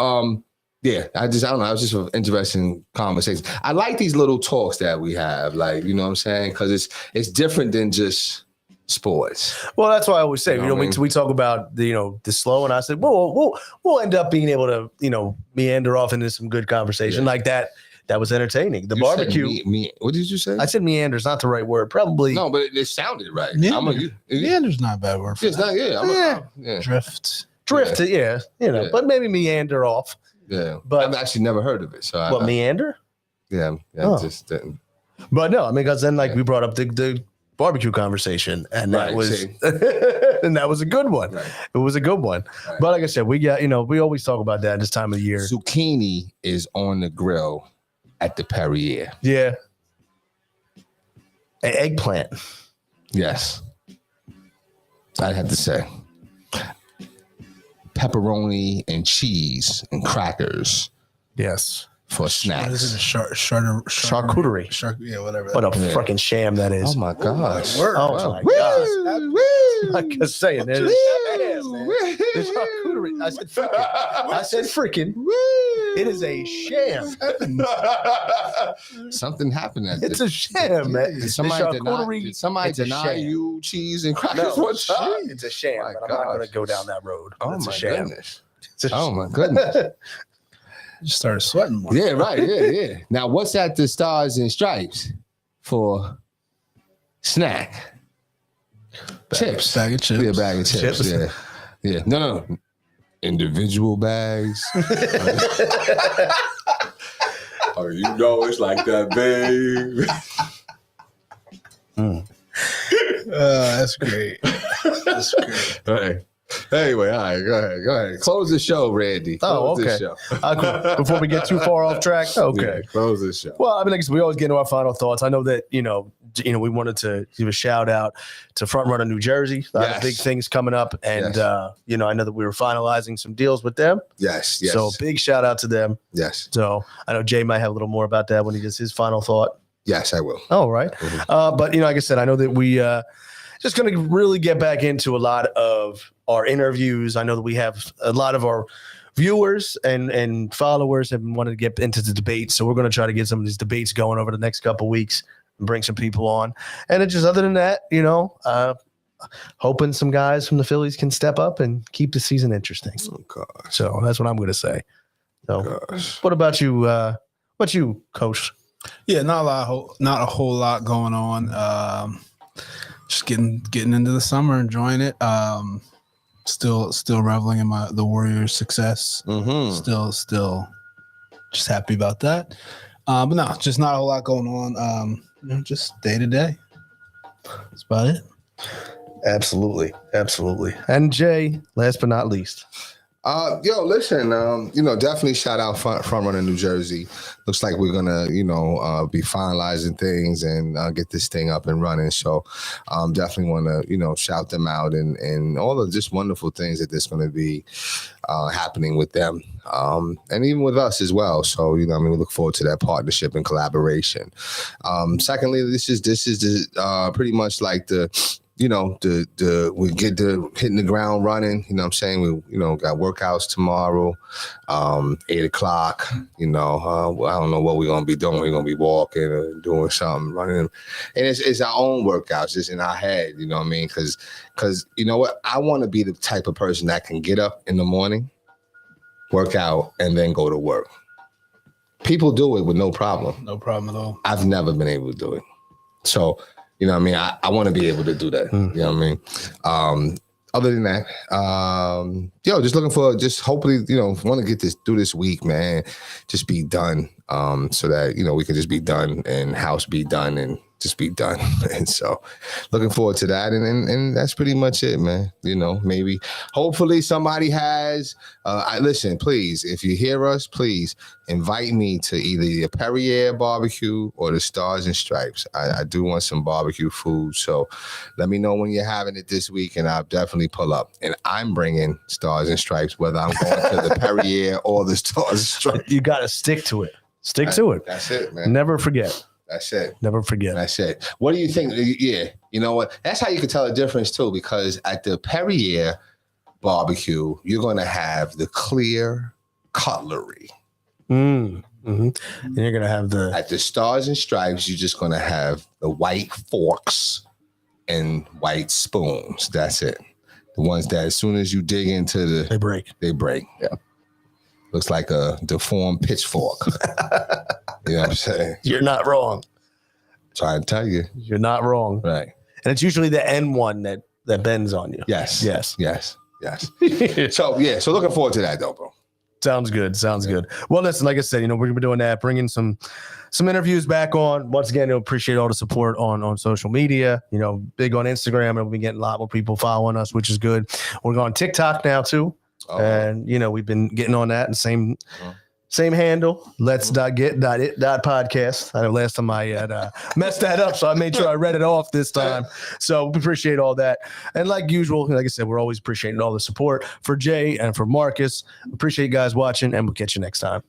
yeah, I don't know. It was just an interesting conversation. I like these little talks that we have, like, you know what I'm saying? Because it's different than just sports. Well, that's why I always say, You know what I mean? we talk about the slow, and I said, well, we'll end up being able to, meander off into some good conversation like that. That was entertaining. The You said barbecue. what did you say? I said meander's not the right word. Probably. No, but it sounded right. Meander. Meander's not a bad word for It's that. not, yeah. Drift. drift. Yeah. Yeah. But maybe meander off. Yeah. But- I've actually never heard of it. So What, meander? yeah, Oh. just didn't. But no, I mean, because then we brought up the barbecue conversation, and that Right, was see. and that was a good one. Right. It was a good one. Right. But like I said, we got we always talk about that this time of the year. Zucchini is on the grill at the Perrier. Yeah. Eggplant. Yes. I'd have to say. Pepperoni and cheese and crackers Yes. for What is it? snacks. Charcuterie. Yeah, whatever. What a Yeah. fucking sham that is. Oh my gosh. Word. Oh Wow. my Woo, God. woo, Like I was saying, there's woo, the charcuterie. I said freaking. I said freaking. woo. It is a sham. Something happened at It's the- a sham, man. Did The somebody charcuterie, it's a deny sham. you cheese and crackers No, one time? it's a sham. My But I'm not going to gosh. go down that road. Oh It's a my sham. goodness. It's a Oh my goodness. Just started sweating more. Yeah, right. Yeah. Now, what's at the Stars and Stripes for snack? Chips. Bag of chips. Yeah, bag of chips. Chips. Yeah. Yeah. No. Individual bags. Oh, you know it's like that, babe. That's great. That's great. Hey. Anyway, all right, go ahead. Close the show, Randy. Oh, Close the okay. show. Before we get too far off track. Okay. Yeah, close the show. Well, I mean, like I said, we always get into our final thoughts. I know that we wanted to give a shout out to Front Runner New Jersey. A lot of Yes. big things coming up, and Yes. I know that we were finalizing some deals with them. Yes. So big shout out to them. Yes. So I know Jay might have a little more about that when he does his final thought. Yes, I will. All right. Mhm. But like I said, I know that we just going to really get back into a lot of our interviews. I know that we have a lot of our viewers and followers have wanted to get into the debate. So we're going to try to get some of these debates going over the next couple of weeks and bring some people on. And it just, other than that, hoping some guys from the Phillies can step up and keep the season interesting. Oh, gosh. So that's what I'm going to say. So Gosh. what about you? What you, Coach? Yeah, not a whole lot going on. Just getting into the summer, enjoying it. Still reveling in the Warriors' success. Mm-hmm. Still just happy about that. But no, just not a whole lot going on. Just day to day. That's about it. Absolutely. And Jay, last but not least. Listen, definitely shout out Front Runner New Jersey. Looks like we're gonna, be finalizing things and get this thing up and running. So, definitely want to, shout them out and all of just wonderful things that there's going to be happening with them, and even with us as well. So, we look forward to that partnership and collaboration. Secondly, this is pretty much like the we get to hitting the ground running. You know what I'm saying? We, got workouts tomorrow, 8:00. I don't know what we're going to be doing. We're going to be walking or doing something, running. And it's our own workouts, just in our head, you know what I mean? Because you know what? I want to be the type of person that can get up in the morning, work out, and then go to work. People do it with no problem. No problem at all. I've never been able to do it. So, you know what I mean? I want to be able to do that. You know what I mean? Other than that, just looking for, just hopefully, want to get this through this week, man. Just be done, so that, we can just be done and house be done and just be done. And so looking forward to that. And that's pretty much it, man. Maybe, hopefully somebody has, listen, please, if you hear us, please invite me to either the Perrier barbecue or the Stars and Stripes. I do want some barbecue food. So let me know when you're having it this week and I'll definitely pull up. And I'm bringing Stars and Stripes, whether I'm going to the Perrier or the Stars and Stripes. You got to stick to it. Stick to it. That's it, man. Never forget. That's it. Never forget. That's it. What do you think? Yeah, you know what? That's how you can tell a difference too, because at the Perrier barbecue, you're going to have the clear cutlery. And you're going to have At the Stars and Stripes, you're just going to have the white forks and white spoons. That's it. The ones that as soon as you dig into they break. Yeah. Looks like a deformed pitchfork. You know what I'm saying? You're not wrong. Trying to tell you. You're not wrong. Right. And it's usually the end one that bends on you. Yes. So looking forward to that though, bro. Sounds good. Well, listen, like I said, we're gonna be doing that, bringing some interviews back on. Once again, appreciate all the support on social media. Big on Instagram, and we'll be getting a lot more people following us, which is good. We're going TikTok now too, and we've been getting on that and same handle. Let's.get.it.podcast. I know last time I had messed that up, so I made sure I read it off this time. So we appreciate all that. And like usual, like I said, we're always appreciating all the support for Jay and for Marcus. Appreciate you guys watching, and we'll catch you next time.